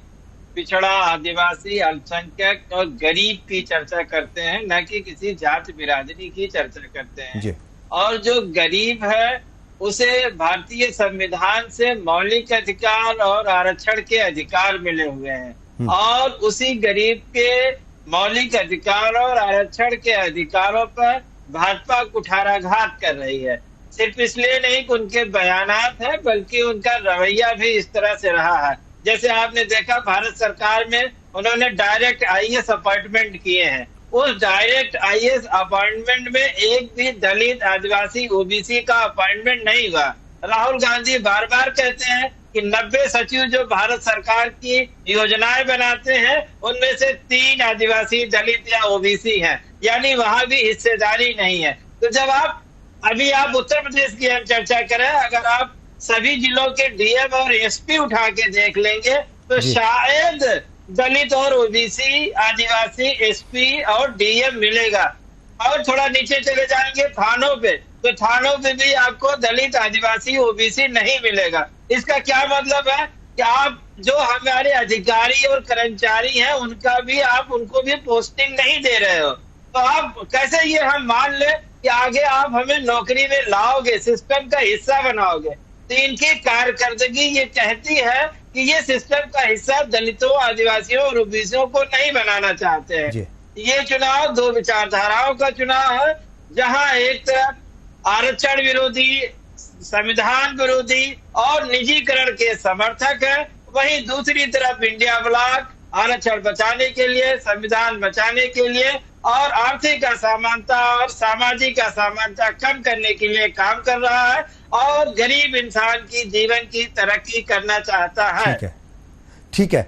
पिछड़ा, आदिवासी, अल्पसंख्यक और गरीब की चर्चा करते हैं, न कि किसी जात बिरादरी की चर्चा करते हैं। और जो गरीब है उसे भारतीय संविधान से मौलिक अधिकार और आरक्षण के अधिकार मिले हुए हैं, और उसी गरीब के मौलिक अधिकार और आरक्षण के अधिकारों पर भाजपा कुठाराघात कर रही है। सिर्फ इसलिए नहीं कि उनके बयानात है, बल्कि उनका रवैया भी इस तरह से रहा है। जैसे आपने देखा भारत सरकार में उन्होंने डायरेक्ट आईएएस अपॉइंटमेंट किए हैं, उस डायरेक्ट आईएएस अपॉइंटमेंट में एक भी दलित, आदिवासी, ओबीसी का अपॉइंटमेंट नहीं हुआ। राहुल गांधी बार बार कहते हैं कि 90 सचिव जो भारत सरकार की योजनाएं बनाते हैं उनमें से 3 आदिवासी, दलित या ओबीसी हैं, यानी वहां भी हिस्सेदारी नहीं है। तो जब आप उत्तर प्रदेश की हम चर्चा करें, अगर आप सभी जिलों के डीएम और एसपी उठा के देख लेंगे तो शायद दलित और ओबीसी, आदिवासी, एसपी और डीएम मिलेगा। और थोड़ा नीचे चले जाएंगे थानों पे, तो थानों पे भी आपको दलित, आदिवासी, ओबीसी नहीं मिलेगा। इसका क्या मतलब है कि आप जो हमारे अधिकारी और कर्मचारी हैं उनको भी पोस्टिंग नहीं दे रहे हो। तो आप कैसे ये हम मान ले कि आगे आप हमें नौकरी में लाओगे, सिस्टम का हिस्सा बनाओगे। तो इनकी कारकर्दगी ये कहती है कि ये सिस्टम का हिस्सा दलितों, आदिवासियों और ओबीसियों को नहीं बनाना चाहते हैं। ये चुनाव 2 विचारधाराओं का चुनाव है, जहां एक तरफ आरक्षण विरोधी, संविधान विरोधी और निजीकरण के समर्थक है, वहीं दूसरी तरफ इंडिया ब्लॉक, आरक्षण बचाने के लिए, संविधान बचाने के लिए और आर्थिक असमानता और सामाजिक असमानता कम करने के लिए काम कर रहा है और गरीब इंसान की जीवन की तरक्की करना चाहता है। ठीक है।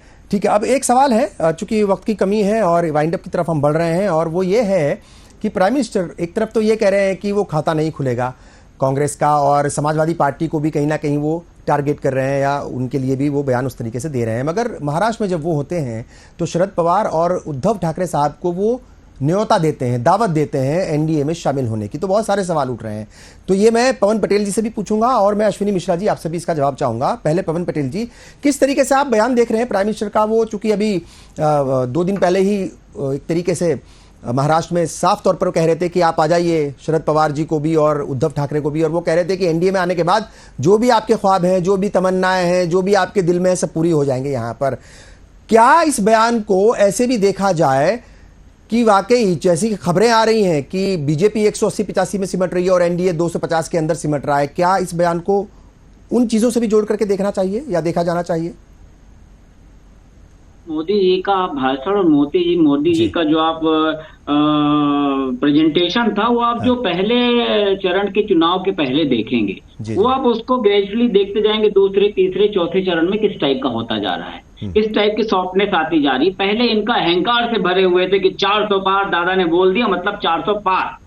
अब एक सवाल है, चूंकि वक्त की कमी है और वाइंड अप की तरफ हम बढ़ रहे हैं, और वो ये है कि प्राइम मिनिस्टर एक तरफ तो ये कह रहे हैं कि वो खाता नहीं खुलेगा कांग्रेस का, और समाजवादी पार्टी को भी कहीं ना कहीं वो टारगेट कर रहे हैं या उनके लिए भी वो बयान उस तरीके से दे रहे हैं, मगर महाराष्ट्र में जब वो होते हैं तो शरद पवार और उद्धव ठाकरे साहब को वो न्योता देते हैं, दावत देते हैं एनडीए में शामिल होने की। तो बहुत सारे सवाल उठ रहे हैं, तो ये मैं पवन पटेल जी से भी पूछूंगा और मैं अश्विनी मिश्रा जी आपसे भी इसका जवाब चाहूंगा। पहले पवन पटेल जी, किस तरीके से आप बयान देख रहे हैं प्राइम मिनिस्टर का? वो चूंकि अभी 2 दिन पहले ही एक तरीके से महाराष्ट्र में साफ तौर पर कह रहे थे कि आप आ जाइए, शरद पवार जी को भी और उद्धव ठाकरे को भी, और वो कह रहे थे कि एनडीए में आने के बाद जो भी आपके ख्वाब हैं, जो भी तमन्नाएं हैं, जो भी आपके दिल में है, सब पूरी हो जाएंगे यहाँ पर। क्या इस बयान को ऐसे भी देखा जाए कि वाकई जैसी खबरें आ रही हैं कि बीजेपी 180-85 में सिमट रही है और एनडीए 250 के अंदर सिमट रहा है, क्या इस बयान को उन चीजों से भी जोड़ करके देखना चाहिए या देखा जाना चाहिए? मोदी जी का भाषण और मोदी जी का जो आप प्रेजेंटेशन था वो आप जो पहले चरण के चुनाव के पहले देखेंगे वो आप उसको ग्रेजुअली देखते जाएंगे, दूसरे तीसरे चौथे चरण में किस टाइप का होता जा रहा है, किस टाइप की सॉफ्टनेस आती जा रही। पहले इनका अहंकार से भरे हुए थे कि 400 पार, दादा ने बोल दिया मतलब 400 पार।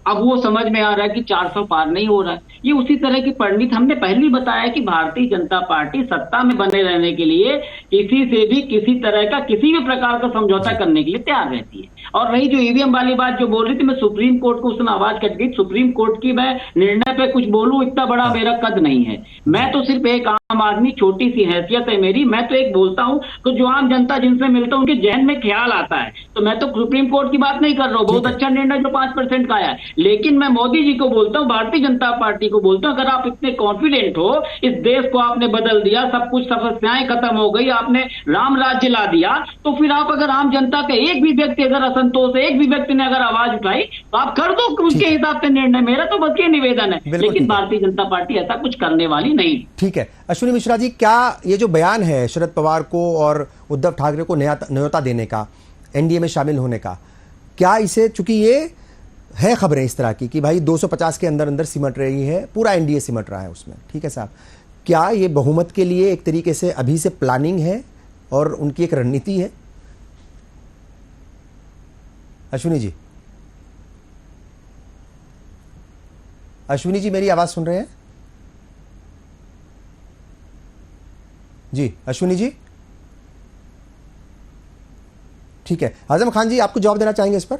अब वो समझ में आ रहा है कि 400 पार नहीं हो रहा है। ये उसी तरह की परिणित हमने पहले ही बताया कि भारतीय जनता पार्टी सत्ता में बने रहने के लिए किसी से भी किसी तरह का किसी भी प्रकार का समझौता करने के लिए तैयार रहती है। और रही जो ईवीएम वाली बात जो बोल रही थी, मैं सुप्रीम कोर्ट को, उसने आवाज कट गई, सुप्रीम कोर्ट की मैं निर्णय पे कुछ बोलूं इतना बड़ा मेरा कद नहीं है। मैं तो सिर्फ एक आम आदमी, छोटी सी हैसियत है मेरी, मैं तो एक बोलता हूं तो जो आम जनता जिनसे मिलता हूं उनके जहन में ख्याल आता है। तो मैं तो सुप्रीम कोर्ट की बात नहीं कर रहा हूं, बहुत अच्छा निर्णय जो 5% का आया है, लेकिन मैं मोदी जी को बोलता हूं, भारतीय जनता पार्टी को बोलता हूं, अगर आप इतने कॉन्फिडेंट हो, इस देश को आपने बदल दिया, सब कुछ समस्याएं खत्म हो गई, आपने राम राज्य ला दिया, तो फिर आप अगर आम जनता का एक भी व्यक्ति अगर असंतोष है, एक भी व्यक्ति ने अगर आवाज उठाई तो आप कर दो उसके हिसाब से निर्णय। मेरा तो बस ये निवेदन है, लेकिन भारतीय जनता पार्टी ऐसा कुछ करने वाली नहीं। ठीक है अश्विनी मिश्रा जी, क्या ये जो बयान है शरद पवार को और उद्धव ठाकरे को न्योता देने का, एनडीए में शामिल होने का, क्या इसे, चूंकि ये है खबरें इस तरह की कि भाई 250 के अंदर अंदर सिमट रही है, पूरा एनडीए सिमट रहा है उसमें, ठीक है साहब, क्या ये बहुमत के लिए एक तरीके से अभी से प्लानिंग है और उनकी एक रणनीति है? अश्विनी जी, अश्विनी जी मेरी आवाज सुन रहे हैं? जी अश्विनी जी, ठीक है। आजम खान जी, आपको जवाब देना चाहेंगे इस पर?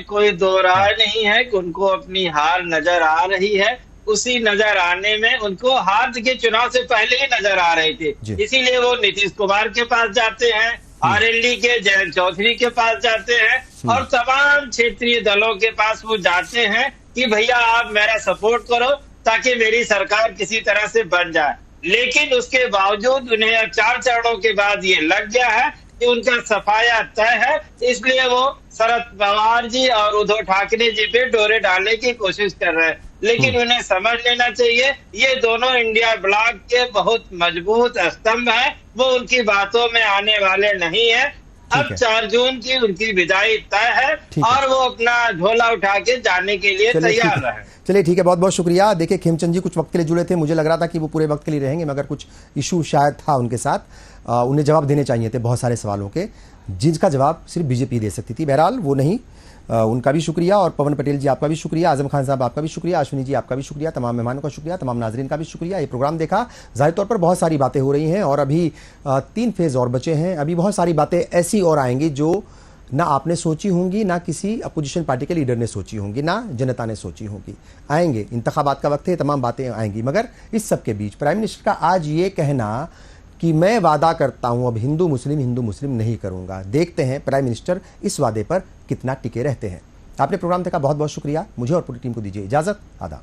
कोई दो राय नहीं है कि उनको अपनी हार नजर आ रही है। उसी नजर आने में उनको हार के चुनाव से पहले ही नजर आ रही थी, इसीलिए वो नीतीश कुमार के पास जाते हैं, आरएलडी के जयंत चौधरी के पास जाते हैं और तमाम क्षेत्रीय दलों के पास वो जाते हैं कि भैया आप मेरा सपोर्ट करो ताकि मेरी सरकार किसी तरह से बन जाए। लेकिन उसके बावजूद उन्हें 4 चरणों के बाद ये लग गया है कि उनका सफाया तय है, इसलिए वो शरद पवार जी और उद्धव ठाकरे जी पे डोरे डालने की कोशिश कर रहे हैं। लेकिन उन्हें समझ लेना चाहिए ये दोनों इंडिया ब्लॉक के बहुत मजबूत स्तंभ हैं, वो उनकी बातों में आने वाले नहीं है। अब 4 जून की उनकी विदाई तय है और वो अपना झोला उठा के जाने के लिए तैयार रहे। चलिए ठीक है, बहुत बहुत शुक्रिया। देखिए खेमचंद जी कुछ वक्त के लिए जुड़े थे, मुझे लग रहा था कि वो पूरे वक्त के लिए रहेंगे, मगर कुछ इशू शायद था उनके साथ, उन्हें जवाब देने चाहिए थे बहुत सारे सवालों के जिनका जवाब सिर्फ बीजेपी दे सकती थी। बहरहाल वो नहीं, उनका भी शुक्रिया, और पवन पटेल जी आपका भी शुक्रिया, आजम खान साहब आपका भी शुक्रिया, अश्विनी जी आपका भी शुक्रिया, तमाम मेहमानों का शुक्रिया, तमाम नाजरीन का भी शुक्रिया। ये प्रोग्राम देखा, जाहिर तौर पर बहुत सारी बातें हो रही हैं और अभी 3 फेज और बचे हैं। अभी बहुत सारी बातें ऐसी और आएंगी जो ना आपने सोची होंगी, ना किसी अपोजिशन पार्टी के लीडर ने सोची होंगी, ना जनता ने सोची होगी। आएंगे, इंतखाबात का वक्त है, तमाम बातें आएंगी, मगर इस सब के बीच प्राइम मिनिस्टर का आज ये कहना कि मैं वादा करता हूं अब हिंदू मुस्लिम नहीं करूंगा, देखते हैं प्राइम मिनिस्टर इस वादे पर कितना टिके रहते हैं। आपने प्रोग्राम देखा, बहुत बहुत शुक्रिया। मुझे और पूरी टीम को दीजिए इजाजत। आदाब।